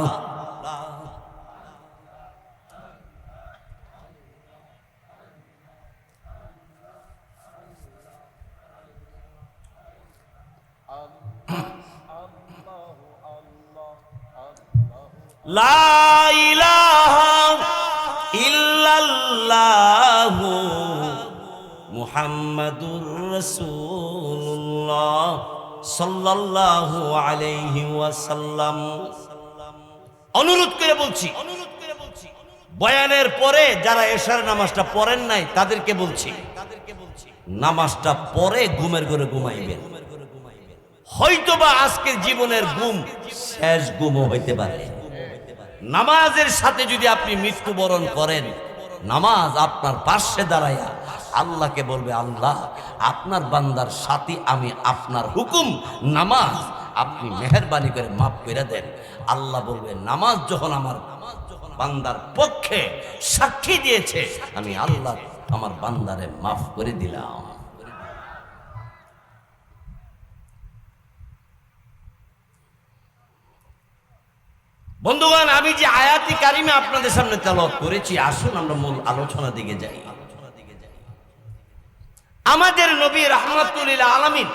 লা ইলাহা ইল্লাল্লাহ মুহাম্মাদুর রাসূলুল্লাহ সাল্লাল্লাহু আলাইহি ওয়াসাল্লাম। অনুরোধ করে বলছি, বয়ানের পরে যারা এশার নামাজটা পড়েন নাই তাদেরকে বলছি, নামাজটা পরে ঘুমের ঘরে ঘুমাইবেন। হয়তোবা আজকের জীবনের ঘুম শেষ ঘুমও হইতে পারে। নামাজের সাথে যদি আপনি মৃত্যুবরণ করেন, নামাজ আপনার পাশে দাঁড়াইয়া আল্লাহকে বলবে, আল্লাহ আপনার বান্দার সাথী আমি, আপনার হুকুম নামাজ, আপনি মেহেরবানি করে মাফ করে দেন। আল্লাহ বলবে, নামাজ যখন আমার বান্দার পক্ষে সাক্ষী দিয়েছে, আমি আল্লাহ আমার বান্দারে মাফ করে দিলাম। বন্ধুগণ, আমি যে আয়াতি কারিমে আপনাদের সামনে তেলাওয়াত করেছি, আসুন আমরা মূল আলোচনা দিকে যাই। আমাদের নবী রাহমাতুল লিল আলামিন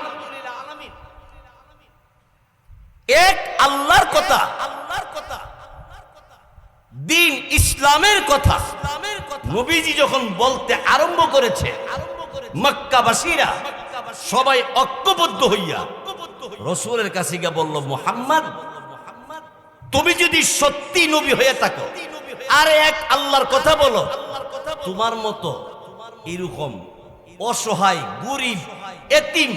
এক আল্লাহর কথা, দ্বীন ইসলামের কথা নবীজি যখন বলতে আরম্ভ করেছে, মক্কাবাসীরা সবাই ঐক্যবদ্ধ হইয়া রাসূলের কাছে গিয়ে বলল, মুহাম্মদ তুমি যদি সত্যি নবী হয়ে থাকো আর এক আল্লাহর কথা বলো, তোমার মতো এরকম অসহায় গরিব এতিম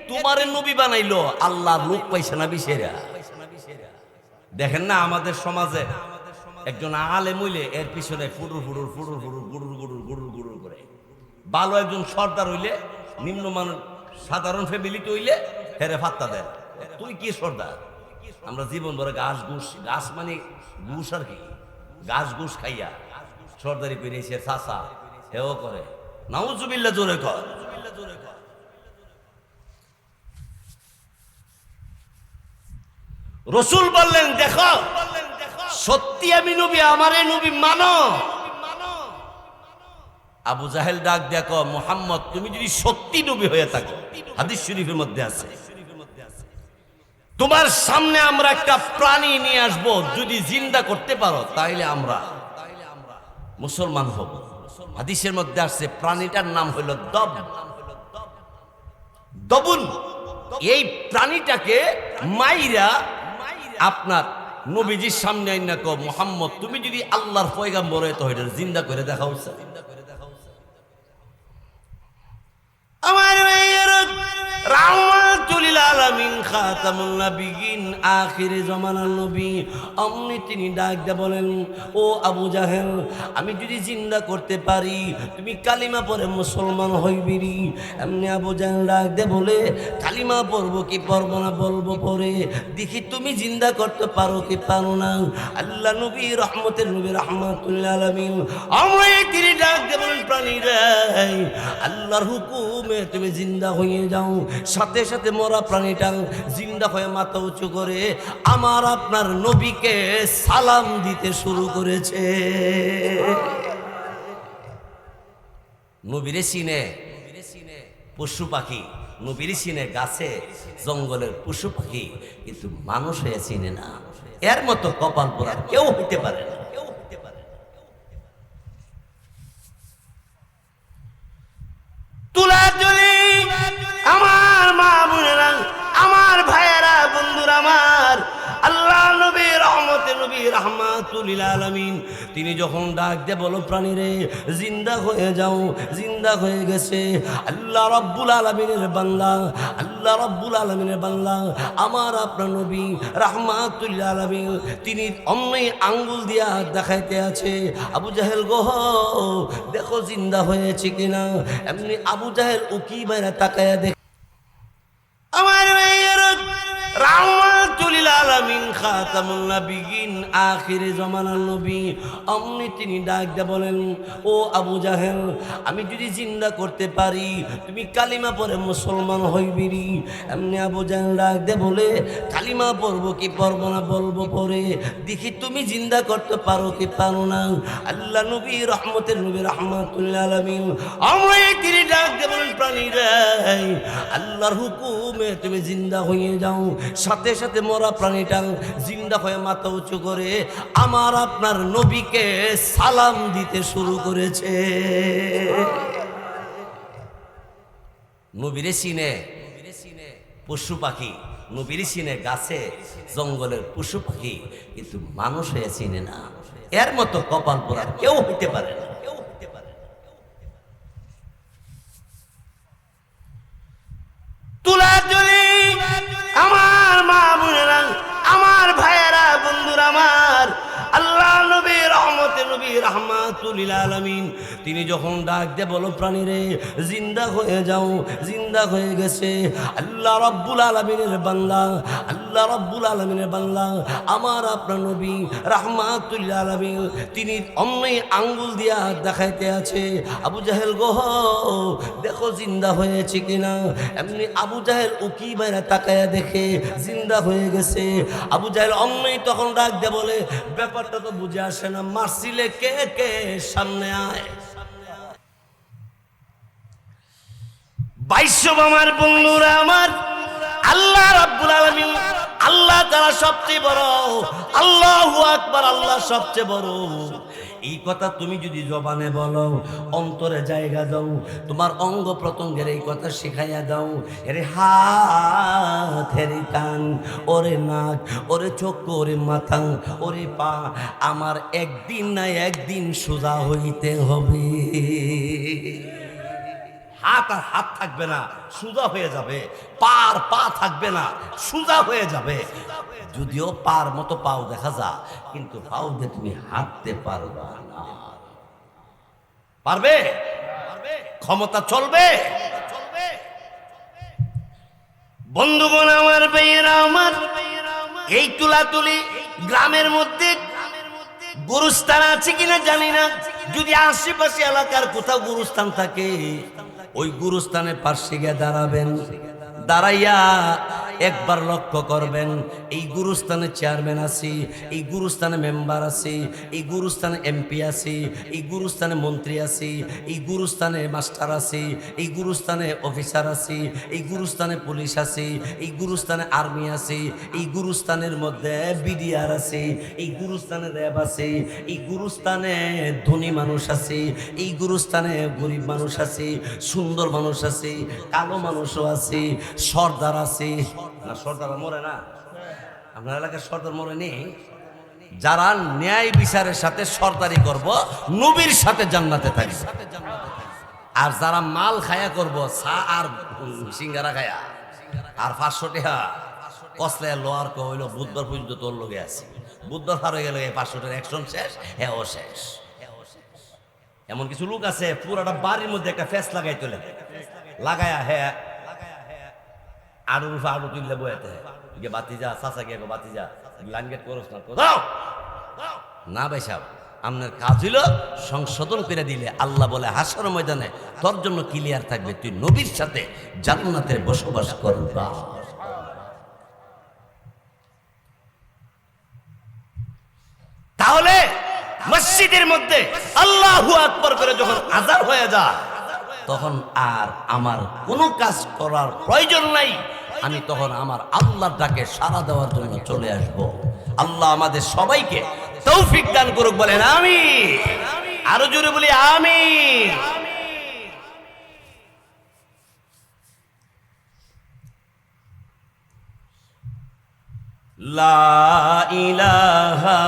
তোমারে নবী বানাইলো আল্লাহ, লোক পাইছে না বিশেরা। দেখেন না আমাদের সমাজে একজন আলেম হইলে এর পিছনে ফুরুর ফুরুর ফুরুর ফুরুর গুরুর গুরুর গুরুর গুরুর করে, ভালো একজন সর্দার হইলে নিম্নমানের সাধারণ ফ্যামিলিতে হইলে হেরে ফাত্তা দেয়, তুই কি সর্দার? আমরা জীবন ভরে ঘাস ঘুষ, ঘাস মানে ঘুষ আর কি, ঘাস ঘুষ খাইয়া সর্দারি পেরেছে চাষা হেও করে, নাউজুবিল্লাহ জোরে কর। রাসূল বললেন, দেখো সত্যি আমি নবী, আমারে নবী মানো। আবু জাহেল ডাক দেখো, মুহাম্মদ তুমি যদি সত্যি নবী হয়ে থাকো, হাদিস শরীফের মধ্যে আছে, তোমার সামনে আমরা একটা প্রাণী নিয়ে আসব, যদি জিন্দা করতে পারো তাইলে আমরা মুসলমান হব। হাদিসের মধ্যে আসছে প্রাণীটার নাম হলো দবুন। এই প্রাণীটাকে মাইরা আপনার নবীজির সামনে আইনা কও, মুহাম্মদ তুমি যদি আল্লাহর পয়গাম্বর হয়ে তো এটা জিন্দা করে দেখাও। আমার রাহমাতুল লিল আলামিন খাতামুন নবিয়িন আখির জামানার নবী, অমনি তিনি ডাক দিয়ে বলেন, ও আবু জাহেল আমি যদি জিন্দা করতে পারি তুমি কালিমা পড়ে মুসলমান হইবি। এমনি আবু জাহেল ডাক দিয়ে বলে, কালিমা পড়বো কি পড়বো না বলবো পরে, দেখি তুমি জিন্দা করতে পারো কি পারো না। আল্লাহ নবী রহমতের নবী রাহমাতুল লিল আলামিন অমনি তিনি ডাক দিয়ে বলেন, প্রাণীরা আল্লাহর হুকুমে তুমি জিন্দা হয়ে যাও। সাথে সাথে মরা প্রাণীটা জিন্দা হয়ে মাথা উঁচু করে আমার আপনার নবীকে সালাম দিতে শুরু করেছে। নবীরে চিনে পশু পাখি, নবীরে চিনে গাছে জঙ্গলের পশু পাখি, কিন্তু মানুষ হয়ে চিনে না। এর মতো কপাল পোড়া কেউ হইতে পারে না। তুলা জলি নবী রাহমাতুল লিল আলামিন তিনি যখন ডাক দিয়ে বলো প্রাণীরে জিন্দা হয়ে যাও, জিন্দা হয়ে গেছে। আল্লাহ রাব্বুল আলামিনের বান্দা, আল্লাহ রাব্বুল আলামিনের বান্দা আমার আপনার নবী রাহমাতুল লিল আলামিন তিনি অমনি আঙ্গুল দিয়া দেখাইতে আছে, আবু জাহেল গো দেখো জিন্দা হয়েছে কিনা। এমনি আবু জাহেল উকি বাইরে তাকায়া দেখ আমার ভাইয়ের রাহমাতুল লিল আলামিন খাতামুন নবিয়িন আখির জামানার নবী অমনি তিনি ডাক দিয়ে বলেন, ও আবু জাহেল আমি যদি জিন্দা করতে পারি তুমি কালিমা পড়ে মুসলমান হইবিরি। এমনি আবু জাহেল ডাক দিয়ে বলে, কালিমা পড়বো কি পড়বো না বলবো পরে, দেখি তুমি জিন্দা করতে পারো কি পারো না। আল্লাহ নবী রহমতের নবী রাহমাতুল লিল আলামিন অমনি তিনি ডাক দিয়ে বলেন, প্রাণীরা আল্লাহর হুকুমে তুমি জিন্দা হয়ে যাও। সাথে সাথে মরা প্রাণীটা জিন্দা হয়ে মাথা উঁচু করে আমার আপনার নবীকে সালাম দিতে শুরু করেছে। নবীরে চিনে পশু পাখি, নবীরে চিনে গাছে জঙ্গলের পশু পাখি, কিন্তু মানুষ হয়ে চিনে না। এর মতো কপাল পোড়া কেউ হইতে পারে না। তুলা জলি আমার মা বোনেরা, আমার ভাইয়েরা, বন্ধুরা আমার, আল্লাহ নবী রহমতে নবী রাহমাতুল লিল আলামিন তিনি যখন ডাক দিয়ে বলো প্রাণীরে জিন্দা হয়ে যাও, জিন্দা হয়ে গেছে। আল্লাহ রাব্বুল আলামিনের বান্দা, আল্লাহ রাব্বুল আলামিনের বান্দা আমার আপনার নবী রাহমাতুল লিল আলামিন তিনি অমনি আঙ্গুল দিয়া দেখাইতে আছে, আবু জাহেল গো দেখো জিন্দা হয়েছে কিনা। এমনি আবু জাহেল উকি বাইরে তাকায়া দেখে জিন্দা হয়ে গেছে। আবু জাহেল অমনি তখন ডাক দিয়ে বলে, ব্যাপারটা তো বুঝে আসে না, মারছিলে কে কে, সামনে আয়। বাইশব আমার বন্ধুরা আমার, আল্লাহ রাব্বুল আলামিন আল্লাহ তাআলা সবচেয়ে বড়, আল্লাহু আকবার, আল্লাহ সবচেয়ে বড়। এই কথা তুমি যদি জবানে বলো, অন্তরে জায়গা দাও, তোমার অঙ্গ প্রত্যঙ্গের এই কথা শিখাইয়া দাও। এরে হাত, হেরে কান, ওরে নাক, ওরে চোখ, ওরে মাথা, ওরে পা, আমার একদিন না একদিন সোজা হইতে হবে। হাত আর হাত থাকবে না, সোজা হয়ে যাবে। পার পা থাকবে না, সোজা হয়ে যাবে। যদিও পার মতো পাও দেখা যা, কিন্তু পাও দিয়ে তুমি হাঁটতে পারবা না। পারবে? ক্ষমতা চলবে? বন্ধুগণ আমার, ভাইয়েরা আমার, এই তুলাতুলি গ্রামের মধ্যে গুরুস্থান আছে কিনা জানি না। যদি আশেপাশে এলাকার কোথাও গুরুস্থান থাকে, ওই গুরুস্থানের পাশে গিয়ে দাঁড়াবেন, দাঁড়াইয়া একবার লক্ষ্য করবেন এই গুরুস্থানে চেয়ারম্যান আছে, এই গুরুস্থানে মেম্বার আছে, এই গুরুস্থানে এমপি আছে, এই গুরুস্থানে মন্ত্রী আছে, এই গুরুস্থানে মাস্টার আছে, এই গুরুস্থানে অফিসার আছে, এই গুরুস্থানে পুলিশ আছে, এই গুরুস্থানে আর্মি আছে, এই গুরুস্থানের মধ্যে বিডিআর আছে, এই গুরুস্থানে র্যাব আছে, এই গুরুস্থানে ধনী মানুষ আছে, এই গুরুস্থানে গরিব মানুষ আছে, সুন্দর মানুষ আছে, কালো মানুষও আছে, সর্দার আছে। না সর্দার মরে না? আপনার এলাকার সর্দার মরে নেই? যারা ন্যায় বিচারের সাথে সর্দারি করব, নবীর সাথে জান্নাতে থাকবে। আর যারা মাল খায়া করব, চা আর সিঙ্গারা খায়া আর 500 টাকা কসলে লোয়ার কইল, বুধবার পর্যন্ত তোর লগে আছে, বুধবার পার হয়ে গেল 500 টাকার অ্যাকশন শেষ, হ্যাঁ ও শেষ। এমন কিছু লোক আছে পুরাটা বাড়ির মধ্যে একটা ফেস লাগাই তোলে, লাগায়া হ্যাঁ আড়ুর আড়ু তুললে বইতে গিয়ে বাতি যা, চাচা গিয়ে বাতি যা, লাইন গেট করস না কোথাও না। ভাই সাহেব, আপনার কাজ হইল সংশোধন করে দিলে আল্লাহ বলে হাসর ময়দানে তোর জন্য ক্লিয়ার থাকবে, তুই নবীর সাথে জান্নাতে বসবাস করবা। তাহলে মসজিদের মধ্যে আল্লাহু আকবার করে যখন আযান হয়ে যায়, তখন আর আমার কোনো কাজ করার প্রয়োজন নাই। আমি তখন আমার আল্লাহর ডাকে সাড়া দেওয়ার জন্য চলে আসব। আল্লাহ আমাদের সবাইকে তৌফিক দান করুক, বলেন আমিন। আরো জোরে বলি আমিন। লা ইলাহা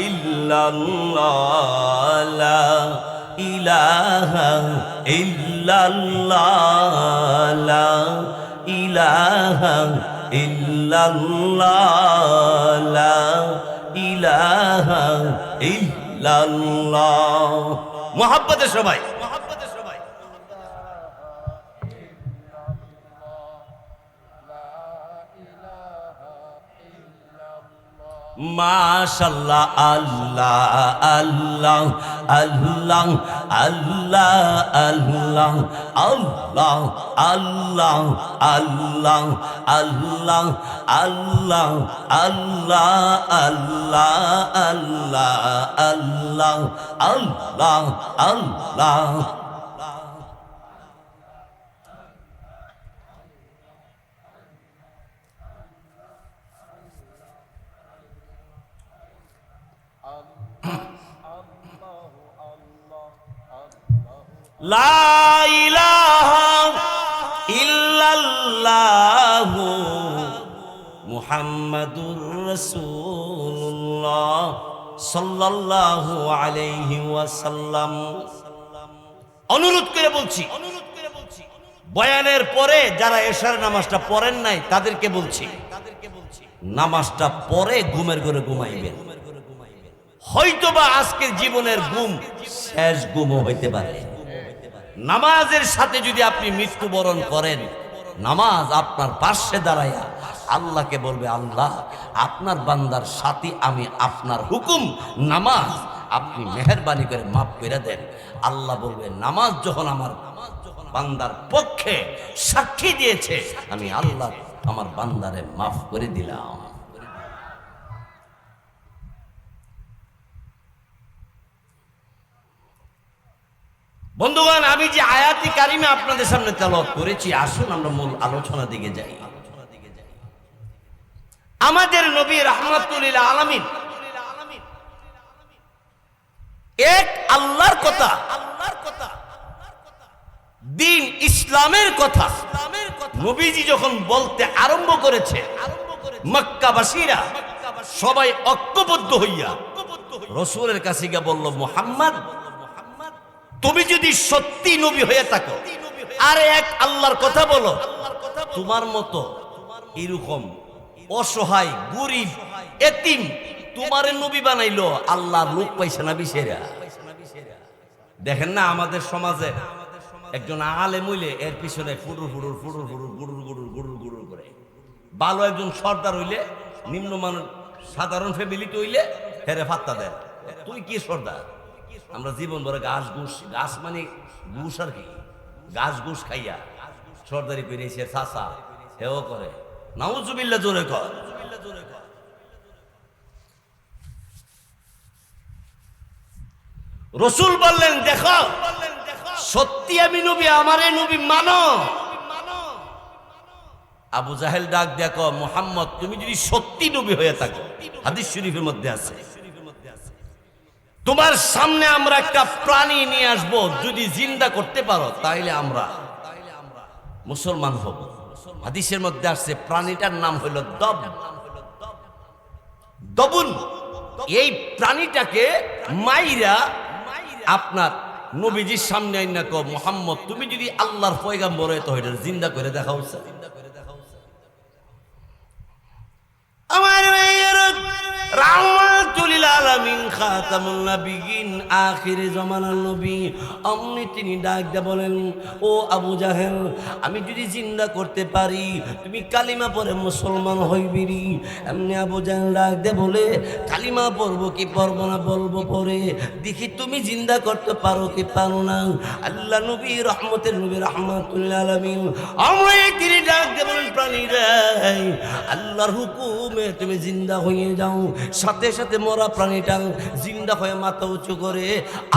ইল্লাল্লাহ, লা ইলাহা ইল্লাল্লাহ, লা ইলাহা ইল্লাল্লাহ, লা ইলাহা ইল্লাল্লাহ। মুহাব্বতে সবাই মাশাআল্লাহ, আল্লাহ আল্লাহ আল্লাহ আল্লাহ আল্লাহ আল্লাহ আল্লাহ আল্লাহ আল্লাহ আল্লাহ আল্লাহ আল্লাহ আল্লাহ আল্লাহ আল্লাহ। লা ইলাহা ইল্লাল্লাহ মুহাম্মাদুর রাসূলুল্লাহ সাল্লাল্লাহু আলাইহি ওয়াসাল্লাম। অনুরোধ করে বলছি, বয়ানের পরে যারা এশার নামাজটা পড়েন নাই তাদেরকে বলছি, নামাজটা পরে ঘুমের ঘরে ঘুমাইবেন। হয়তোবা আজকের জীবনের ঘুম শেষ ঘুমও হইতে পারে। নামাজের সাথে যদি আপনি মৃত্যুবরণ করেন, নামাজ আপনার পাশে দাঁড়াইয়া আল্লাহকে বলবে, আল্লাহ আপনার বান্দার সাথে আমি আপনার হুকুম নামাজ আপনি মেহেরবানি করে মাফ করে দেন। আল্লাহ বলবে, নামাজ যখন আমার বান্দার পক্ষে সাক্ষী দিয়েছে, আমি আল্লাহ আমার বান্দারে মাফ করে দিলাম। বন্ধুগণ, আমি যে আয়াতি কারিমে আপনাদের সামনে তেলাওয়াত করেছি, আসুন আমরা মূল আলোচনা দিকে যাই। আমাদের নবী রাহমাতুল লিল আলামিন এক আল্লাহর কথা, দ্বীন ইসলামের কথা নবীজি যখন বলতে আরম্ভ করেছে, মক্কাবাসীরা সবাই ঐক্যবদ্ধ হইয়া রাসূলের কাছে গিয়ে বলল, মুহাম্মদ তুমি যদি সত্যি নবী হয়ে থাকো আর এক আল্লাহর কথা বলো, তোমার মতো এরকম অসহায় গরিব এতিম তোমারে নবী বানাইলো আল্লাহ, লোক পাইছে না বিশেরা। দেখেন না আমাদের সমাজে একজন আলেম হইলে এর পিছনে ফুটুর ফুটুর ফুটুর ফুটুর গুড়ুর গুড়ুর গুড়ুর গুড়ুর করে, ভালো একজন সর্দার হইলে নিম্নমানের সাধারণ ফ্যামিলিতে হইলে হেরে ফাত্তা দেয়, তুই কি সর্দার? আমরা জীবন ভরে ঘাস ঘুষ, ঘাস মানে ঘুষ আর কি, ঘাস ঘুষ খাইয়া সর্দারি পেরিয়েছে চাষা হেও করে, নাউজুবিল্লাহ জোরে কর। রাসূল বললেন, দেখো সত্যি আমি নবী, আমারে নবী মানো। আবু জাহেল ডাক দেখো, মুহাম্মদ তুমি যদি সত্যি নবী হয়ে থাকো, হাদিস শরীফের মধ্যে আছে, তোমার সামনে আমরা একটা প্রাণী নিয়ে আসবো, যদি জিন্দা করতে পারো তাইলে আমরা মুসলমান হব। হাদিসের মধ্যে আসছে প্রাণীটার নাম হইল দবুন। এই প্রাণীটাকে মাইরা আপনার নবীজির সামনে আইনা কও, মুহাম্মদ তুমি যদি আল্লাহর পয়গাম্বর হয়ে তো এটা জিন্দা করে দেখা উচিত। আমার রাহমাতুল লিল আলামিন খাতামুন নবিয়িন আখিরে জামানার নবী, অমনি তিনি ডাক দিয়ে বলেন, ও আবু জাহেল আমি যদি জিন্দা করতে পারি তুমি কালিমা পড়ে মুসলমান হইবিরি। এমনি আবু জাহেল ডাক দিয়ে বলে, কালিমা পড়বো কি পড়বো না বলবো পরে, দেখি তুমি জিন্দা করতে পারো কি পারো না। আল্লাহ নবী রহমতের নবী রাহমাতুল লিল আলামিন অমনি তিনি ডাক দিয়ে বলেন, প্রাণীরা আল্লাহর হুকুমে তুমি জিন্দা হয়ে যাও। সাথে সাথে মরা প্রাণীটা জিন্দা হয়ে মাথা উঁচু করে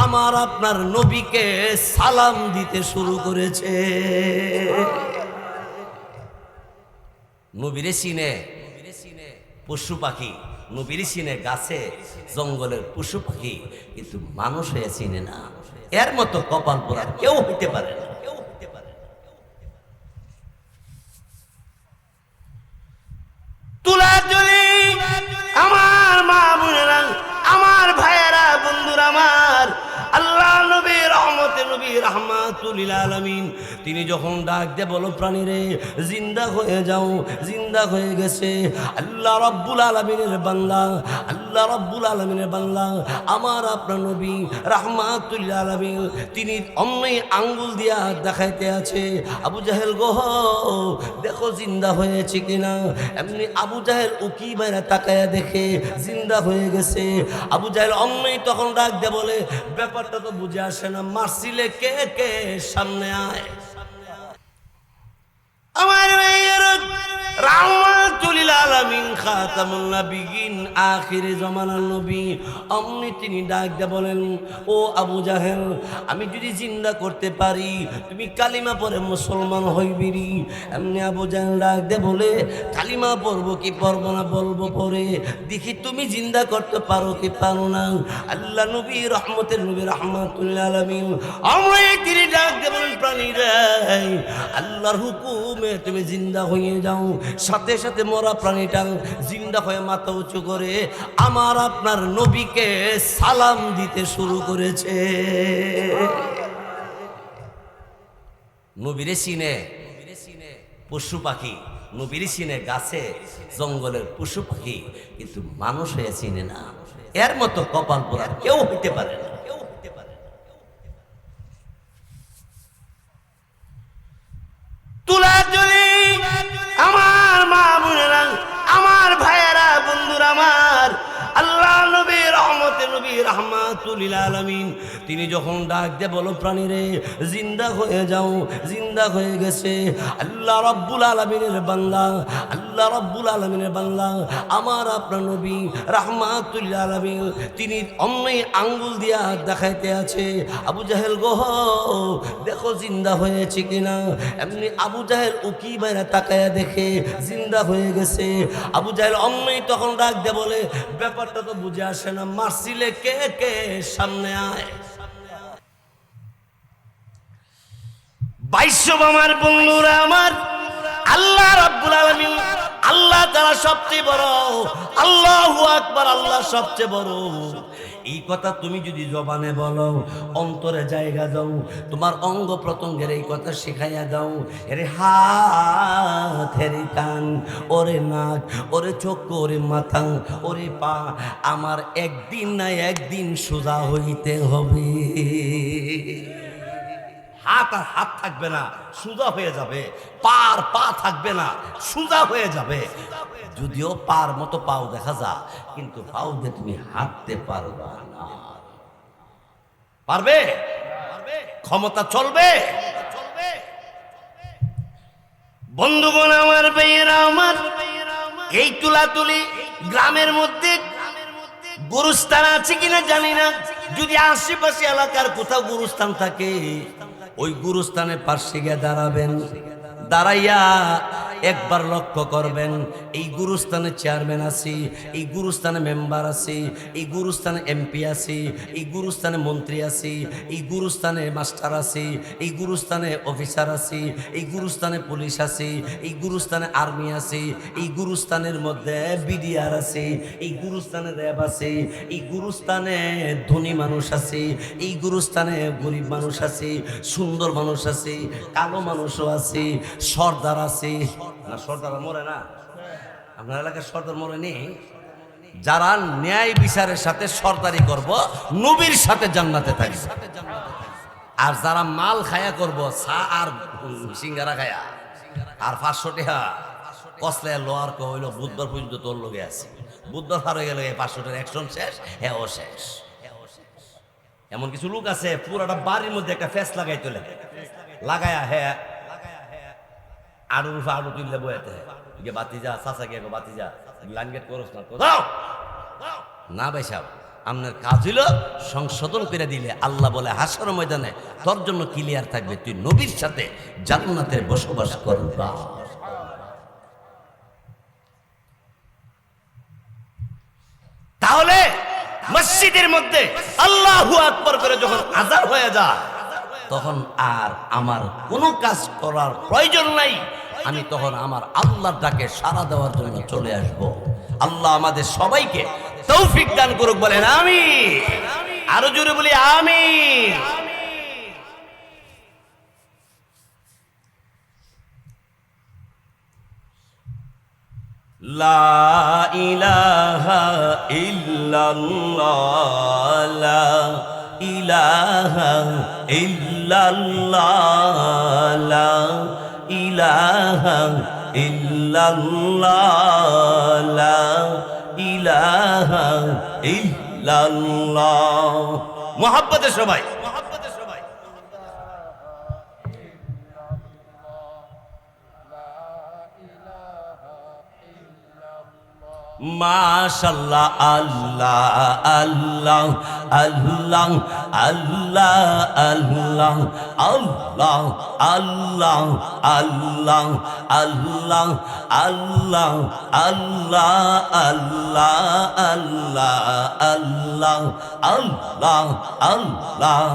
আমার আপনার নবীকে সালাম দিতে শুরু করেছে। নবীরে চিনে পশু পাখি, নবীরে চিনে গাছে জঙ্গলের পশু পাখি, কিন্তু মানুষ হয়ে চিনে না। এর মতো কপাল পোড়া কেউ হইতে পারে না। তুলা তুলি রাহমাতুল লিল আলামিন তিনি যখন ডাক দিয়ে বলো প্রাণীরে জিন্দা হয়ে যাও, জিন্দা হয়ে গেছে। আল্লাহ রাব্বুল আলামিনের বান্দা, আল্লাহ রাব্বুল আলামিনের বান্দা আমার আপনার নবী রাহমাতুল লিল আলামিন তিনি অমনি আঙ্গুল দিয়া দেখাইতে আছে, আবু জাহেল গো দেখো জিন্দা হয়েছে কিনা। এমনি আবু জাহেল উকি বাইরে তাকায়া দেখে জিন্দা হয়ে গেছে। আবু জাহেল অমনি তখন ডাক দিয়ে বলে ব্যাপারটা তো বুঝে আসে না, মারছিলে কে কে, সামনে আয়। আমার ভাইয়েরা রাহমাতুল লিল আলামিন খাতামুন নবিয়িন আখিরে জামানার নবী অমনি তিনি ডাক দিয়ে বলেন ও আবু জাহেল আমি যদি জিন্দা করতে পারি তুমি কালিমা পড়ে মুসলমান হইবিরি। এমনি আবু জাহেল ডাক দিয়ে বলে কালিমা পড়বো কি পড়বো না বলবো পরে, দেখি তুমি জিন্দা করতে পারো কি পারো না। আল্লাহ নবী রহমতের নবী রাহমাতুল লিল আলামিন অমনি তিনি ডাক দিয়ে বলেন প্রাণীরা আল্লাহর হুকুমে তুমি জিন্দা হয়ে যাও। সাথে সাথে মরা প্রাণীটা জিন্দা হয়ে মাথা উঁচু করে আমার আপনার নবীকে সালাম দিতে শুরু করেছে। নবীরে চিনে পশু পাখি, নবীরে চিনে গাছে জঙ্গলের পশু পাখি, কিন্তু মানুষ হয়ে চিনে না। এর মতো কপাল পোড়া কেউ হইতে পারে না। আমার মা বোনেরা, আমার ভাইয়েরা, বন্ধুরা আমার, আল্লাহ নবী রহমতে নবী রাহমাতুল লিল আলামিন তিনি যখন ডাক দিয়ে বলো প্রাণীরে জিন্দা হয়ে যাও, জিন্দা হয়ে গেছে। আল্লাহ রাব্বুল আলামিনের বান্দা, আল্লাহ রাব্বুল আলামিনের বান্দা আমার আপনার নবী রাহমাতুল লিল আলামিন তিনি অমনি আঙ্গুল দিয়া দেখাইতে আছে, আবু জাহেল গো দেখো জিন্দা হয়েছে কিনা। এমনি আবু জাহেল উকি বাইরে তাকায়া দেখে জিন্দা হয়ে গেছে। আবু জাহেল অমনি তখন ডাক দিয়ে বলে ব্যাপারটা তো বুঝে আসে না, মারছিলে কে কে, সামনে আয়। বাইশব আমার বন্ধুরা আমার, আল্লাহ রাব্বুল আলামিন আল্লাহ তাআলা সবচেয়ে বড়, আল্লাহু আকবার, আল্লাহ সবচেয়ে বড়। এই কথা তুমি যদি জবানে বলো, অন্তরে জায়গা দাও, তোমার অঙ্গ প্রত্যঙ্গের এই কথা শেখাইয়া দাও। এরে হাত, হেরে কান, ওরে নাক, ওরে চোখ, ওরে মাথা, ওরে পা, আমার একদিন না একদিন সোজা হইতে হবে। হাত আর হাত থাকবে না, সোজা হয়ে যাবে। পার পা থাকবে না, সোজা হয়ে যাবে। যদিও পার মতো পাও দেখা যা, কিন্তু পাও দিয়ে তুমি হাঁটতে পারবা না। পারবে? ক্ষমতা চলবে? বন্ধুগণ আমার, ভাইয়েরা আমার, এই তুলাতুলি গ্রামের মধ্যে গুরুস্থান আছে কিনা জানি না। যদি আশেপাশে এলাকার কোথাও গুরুস্থান থাকে, ওই গুরুস্থানের পাশে গিয়ে দাঁড়াবেন। দাঁড়াইয়া একবার লক্ষ্য করবেন এই গুরুস্থানে চেয়ারম্যান আছে, এই গুরুস্থানে মেম্বার আছে, এই গুরুস্থানে এমপি আছে, এই গুরুস্থানে মন্ত্রী আছে, এই গুরুস্থানে মাস্টার আছে, এই গুরুস্থানে অফিসার আছে, এই গুরুস্থানে পুলিশ আছে, এই গুরুস্থানে আর্মি আছে, এই গুরুস্থানের মধ্যে বিডিআর আছে, এই গুরুস্থানে র্যাব আছে, এই গুরুস্থানে ধনী মানুষ আছে, এই গুরুস্থানে গরিব মানুষ আছে, সুন্দর মানুষ আছে, কালো মানুষও আছে, সর্দার আছে। না সর্দার মরে না? আপনার এলাকার সর্দার মরে নেই? যারা ন্যায় বিচারের সাথে সর্দারি করব, নবীর সাথে জান্নাতে থাকবে। আর যারা মাল খায়া করব, চা আর সিঙ্গারা খায়া আর 500 টাকা কসলে লোয়ার কইল বুধবার পর্যন্ত তোর লগে আছে, বুধবার পার হয়ে গেল 500 টাকার অ্যাকশন শেষ, হ্যাঁ ও শেষ। এমন কিছু লোক আছে পুরাটা বাড়ির মধ্যে একটা ফেস লাগাই তোলে, লাগায়া হ্যাঁ আড়ুর আড়ু তুললে বইতে গিয়ে বাতি যা চাচা গিয়ে বাতি যা লাইন গেট করস না তো দাও না ভাই সাহেব, আপনার কাজ হইল সংশোধন করে দিলে আল্লাহ বলে হাসর ময়দানে তোর জন্য ক্লিয়ার থাকবে, তুই নবীর সাথে জান্নাতে বসবাস করবা। তাহলে মসজিদের মধ্যে আল্লাহু আকবার করে যখন আযান হয়ে যায়, তখন আর আমার কোনো কাজ করার প্রয়োজন নাই। আমি তখন আমার আল্লাহর ডাকে সাড়া দেওয়ার জন্য চলে আসব। আল্লাহ আমাদের সবাইকে তৌফিক দান করুক, বলেন আমিন। আরো জোরে বলি আমিন। লা ইলাহা ইল্লাল্লাহ লা ইলাহা ইল্লাল্লাহ লা ইলাহা ইল্লাল্লাহ লা ইলাহা ইল্লাল্লাহ। মুহাব্বতে সবাই মাশাআল্লাহ আল্লাহ আল্লাহ আল্লাহ আল্লাহ আল্লাহ আল্লাহ আল্লাহ আল্লাহ আল্লাহ আল্লাহ আল্লাহ আল্লাহ আল্লাহ আল্লাহ আল্লাহ।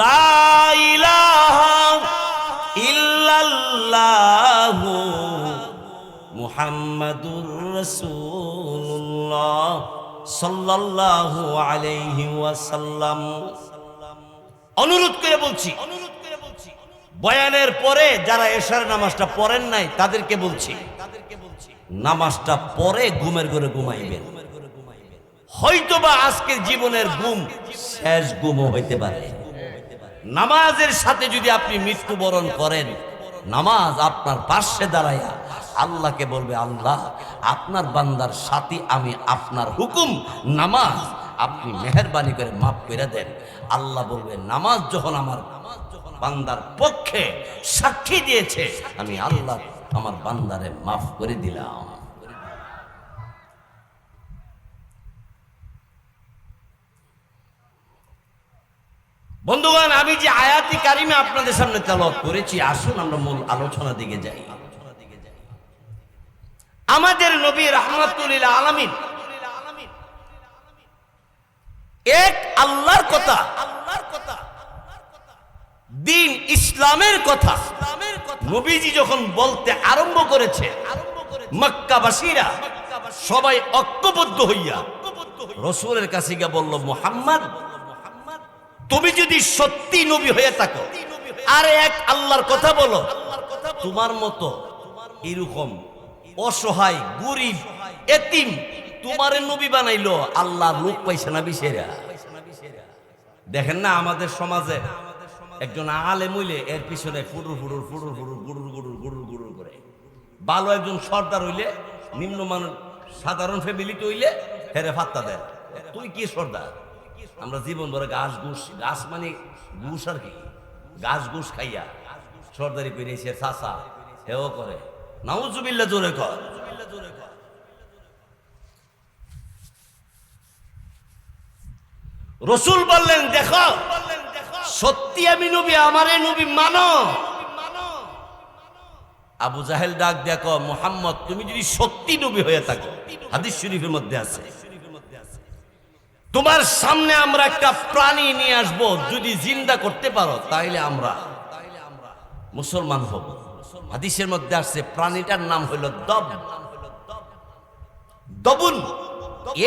লা ইলাহা ইল্লাল্লাহ মুহাম্মাদুর রাসূলুল্লাহ সাল্লাল্লাহু আলাইহি ওয়াসাল্লাম। অনুরোধ করে বলছি, বয়ানের পরে যারা এশার নামাজটা পড়েন নাই তাদেরকে বলছি, নামাজটা পরে ঘুমের ঘরে ঘুমাইবেন। হয়তোবা আজকের জীবনের ঘুম শেষ ঘুমও হইতে পারে। নামাজের সাথে যদি আপনি মৃত্যুবরণ করেন, নামাজ আপনার পাশে দাঁড়াইয়া আল্লাহকে বলবে, আল্লাহ আপনার বান্দার সাথী আমি, আপনার হুকুম নামাজ, আপনি মেহেরবানি করে মাফ করে দেন। আল্লাহ বলবে, নামাজ যখন আমার বান্দার পক্ষে সাক্ষী দিয়েছে, আমি আল্লাহ আমার বান্দারে মাফ করে দিলাম। বন্ধুগণ, আমি যে আয়াতি কারিমে আপনাদের সামনে তেলাওয়াত করেছি, আসুন আমরা মূল আলোচনা দিকে যাই। আমাদের নবী রাহমাতুল লিল আলামিন এক আল্লাহর কথা, দ্বীন ইসলামের কথা নবীজি যখন বলতে আরম্ভ করেছে, মক্কাবাসীরা সবাই ঐক্যবদ্ধ হইয়া রাসূলের কাছে গিয়ে বলল, মুহাম্মদ তুমি যদি সত্যি নবী হয়ে থাকো আর এক আল্লাহর কথা বলো, তোমার মতো এরকম অসহায় গরিব এতিম তোমার নবী বানাইলো, আল্লাহ লোক পাইছে না বিশেরা। দেখেন না আমাদের সমাজে একজন আলেম হইলে এর পিছনে ফুটুর ফুটুর ফুটুর ফুটুর গুড়ুর গুড়ুর গুড়ুর গুড়ুর করে, ভালো একজন সর্দার হইলে নিম্নমানের সাধারণ ফ্যামিলিতে হইলে হেরে ফাত্তা দেয়, তুই কি সর্দার? আমরা জীবন ভরে ঘাস ঘুষ, ঘাস মানে ঘুষ আর কি, ঘাস ঘুষ খাইয়া সর্দারি পেরেছে চাষা হেও করে, নাউজুবিল্লাহ জোরে কর। রাসূল বললেন, দেখো সত্যি আমি নবী, আমারে নবী মানো। আবু জাহেল ডাক দেখো, মুহাম্মদ তুমি যদি সত্যি নবী হয়ে থাকো, হাদিস শরীফের মধ্যে আছে, তোমার সামনে আমরা একটা প্রাণী নিয়ে আসবো, যদি জিন্দা করতে পারো তাইলে আমরা মুসলমান হব। হাদিসের মধ্যে আসছে প্রাণীটার নাম হইল দবুন।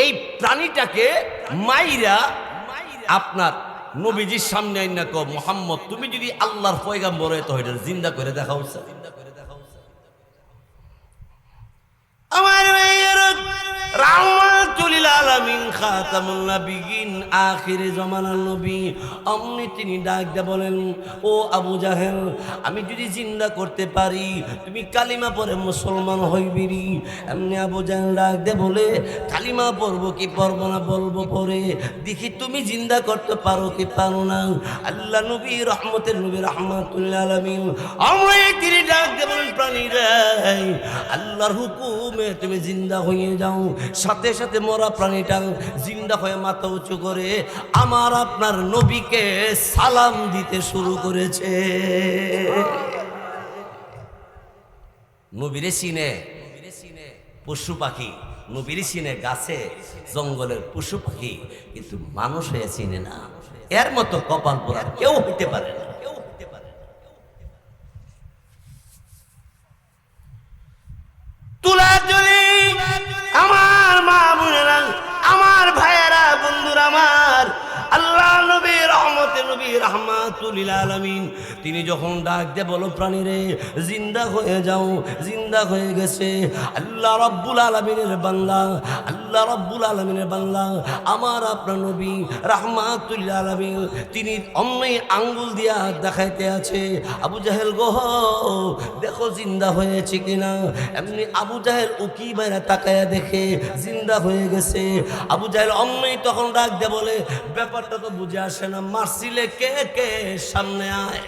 এই প্রাণীটাকে মাইরা আপনার নবীজির সামনে আইনা কও, মুহাম্মদ তুমি যদি আল্লাহর পয়গাম্বর হয়ে তো এটা জিন্দা করে দেখা উচিত। আমার রাহমাতুল লিল আলামিন খাতামুন নবিয়িন আখিরে জামানার নবী, অমনি তিনি ডাক দিয়ে বলেন, ও আবু জাহেল আমি যদি জিন্দা করতে পারি তুমি কালিমা পড়ে মুসলমান হইবিরি। এমনি আবু জাহেল ডাক দিয়ে বলে, কালিমা পড়বো কি পড়বো না বলবো পরে, দেখি তুমি জিন্দা করতে পারো কি পারো না। আল্লাহ নবী রহমতের নবী রাহমাতুল লিল আলামিন অমনি তিনি ডাক দিয়ে বলেন, প্রাণীরা আল্লাহর হুকুমে তুমি জিন্দা হয়ে যাও। সাথে সাথে মরা প্রাণীটা জিন্দা হয়ে মাথা উঁচু করে আমার আপনার নবীকে সালাম দিতে শুরু করেছে। নবীরে চিনে পশু পাখি, নবীরে চিনে গাছে জঙ্গলের পশু পাখি, কিন্তু মানুষ হয়ে চিনে না। এর মতো কপাল পোড়া কেউ হইতে পারে না। তুলা জলি রহমতে নবী রাহমাতুল লিল আলামিন তিনি যখন ডাক দিয়ে বলো প্রাণীরে জিন্দা হয়ে যাও, জিন্দা হয়ে গেছে। আল্লাহ রাব্বুল আলামিনের বান্দা, আল্লাহ রাব্বুল আলামিনের বান্দা আমার আপনার নবী রাহমাতুল লিল আলামিন তিনি অন্যই আঙ্গুল দিয়া দেখাইতে আছে, আবু জাহেল গো দেখো জিন্দা হয়েছে কিনা। এমনি আবু জাহেল উকি বাইরে তাকায়া দেখে জিন্দা হয়ে গেছে। আবু জাহেল অন্যই তখন ডাক দিয়ে বলে ব্যাপারটা তো বুঝে আসে না, মারছিলে কে কে, সামনে আয়।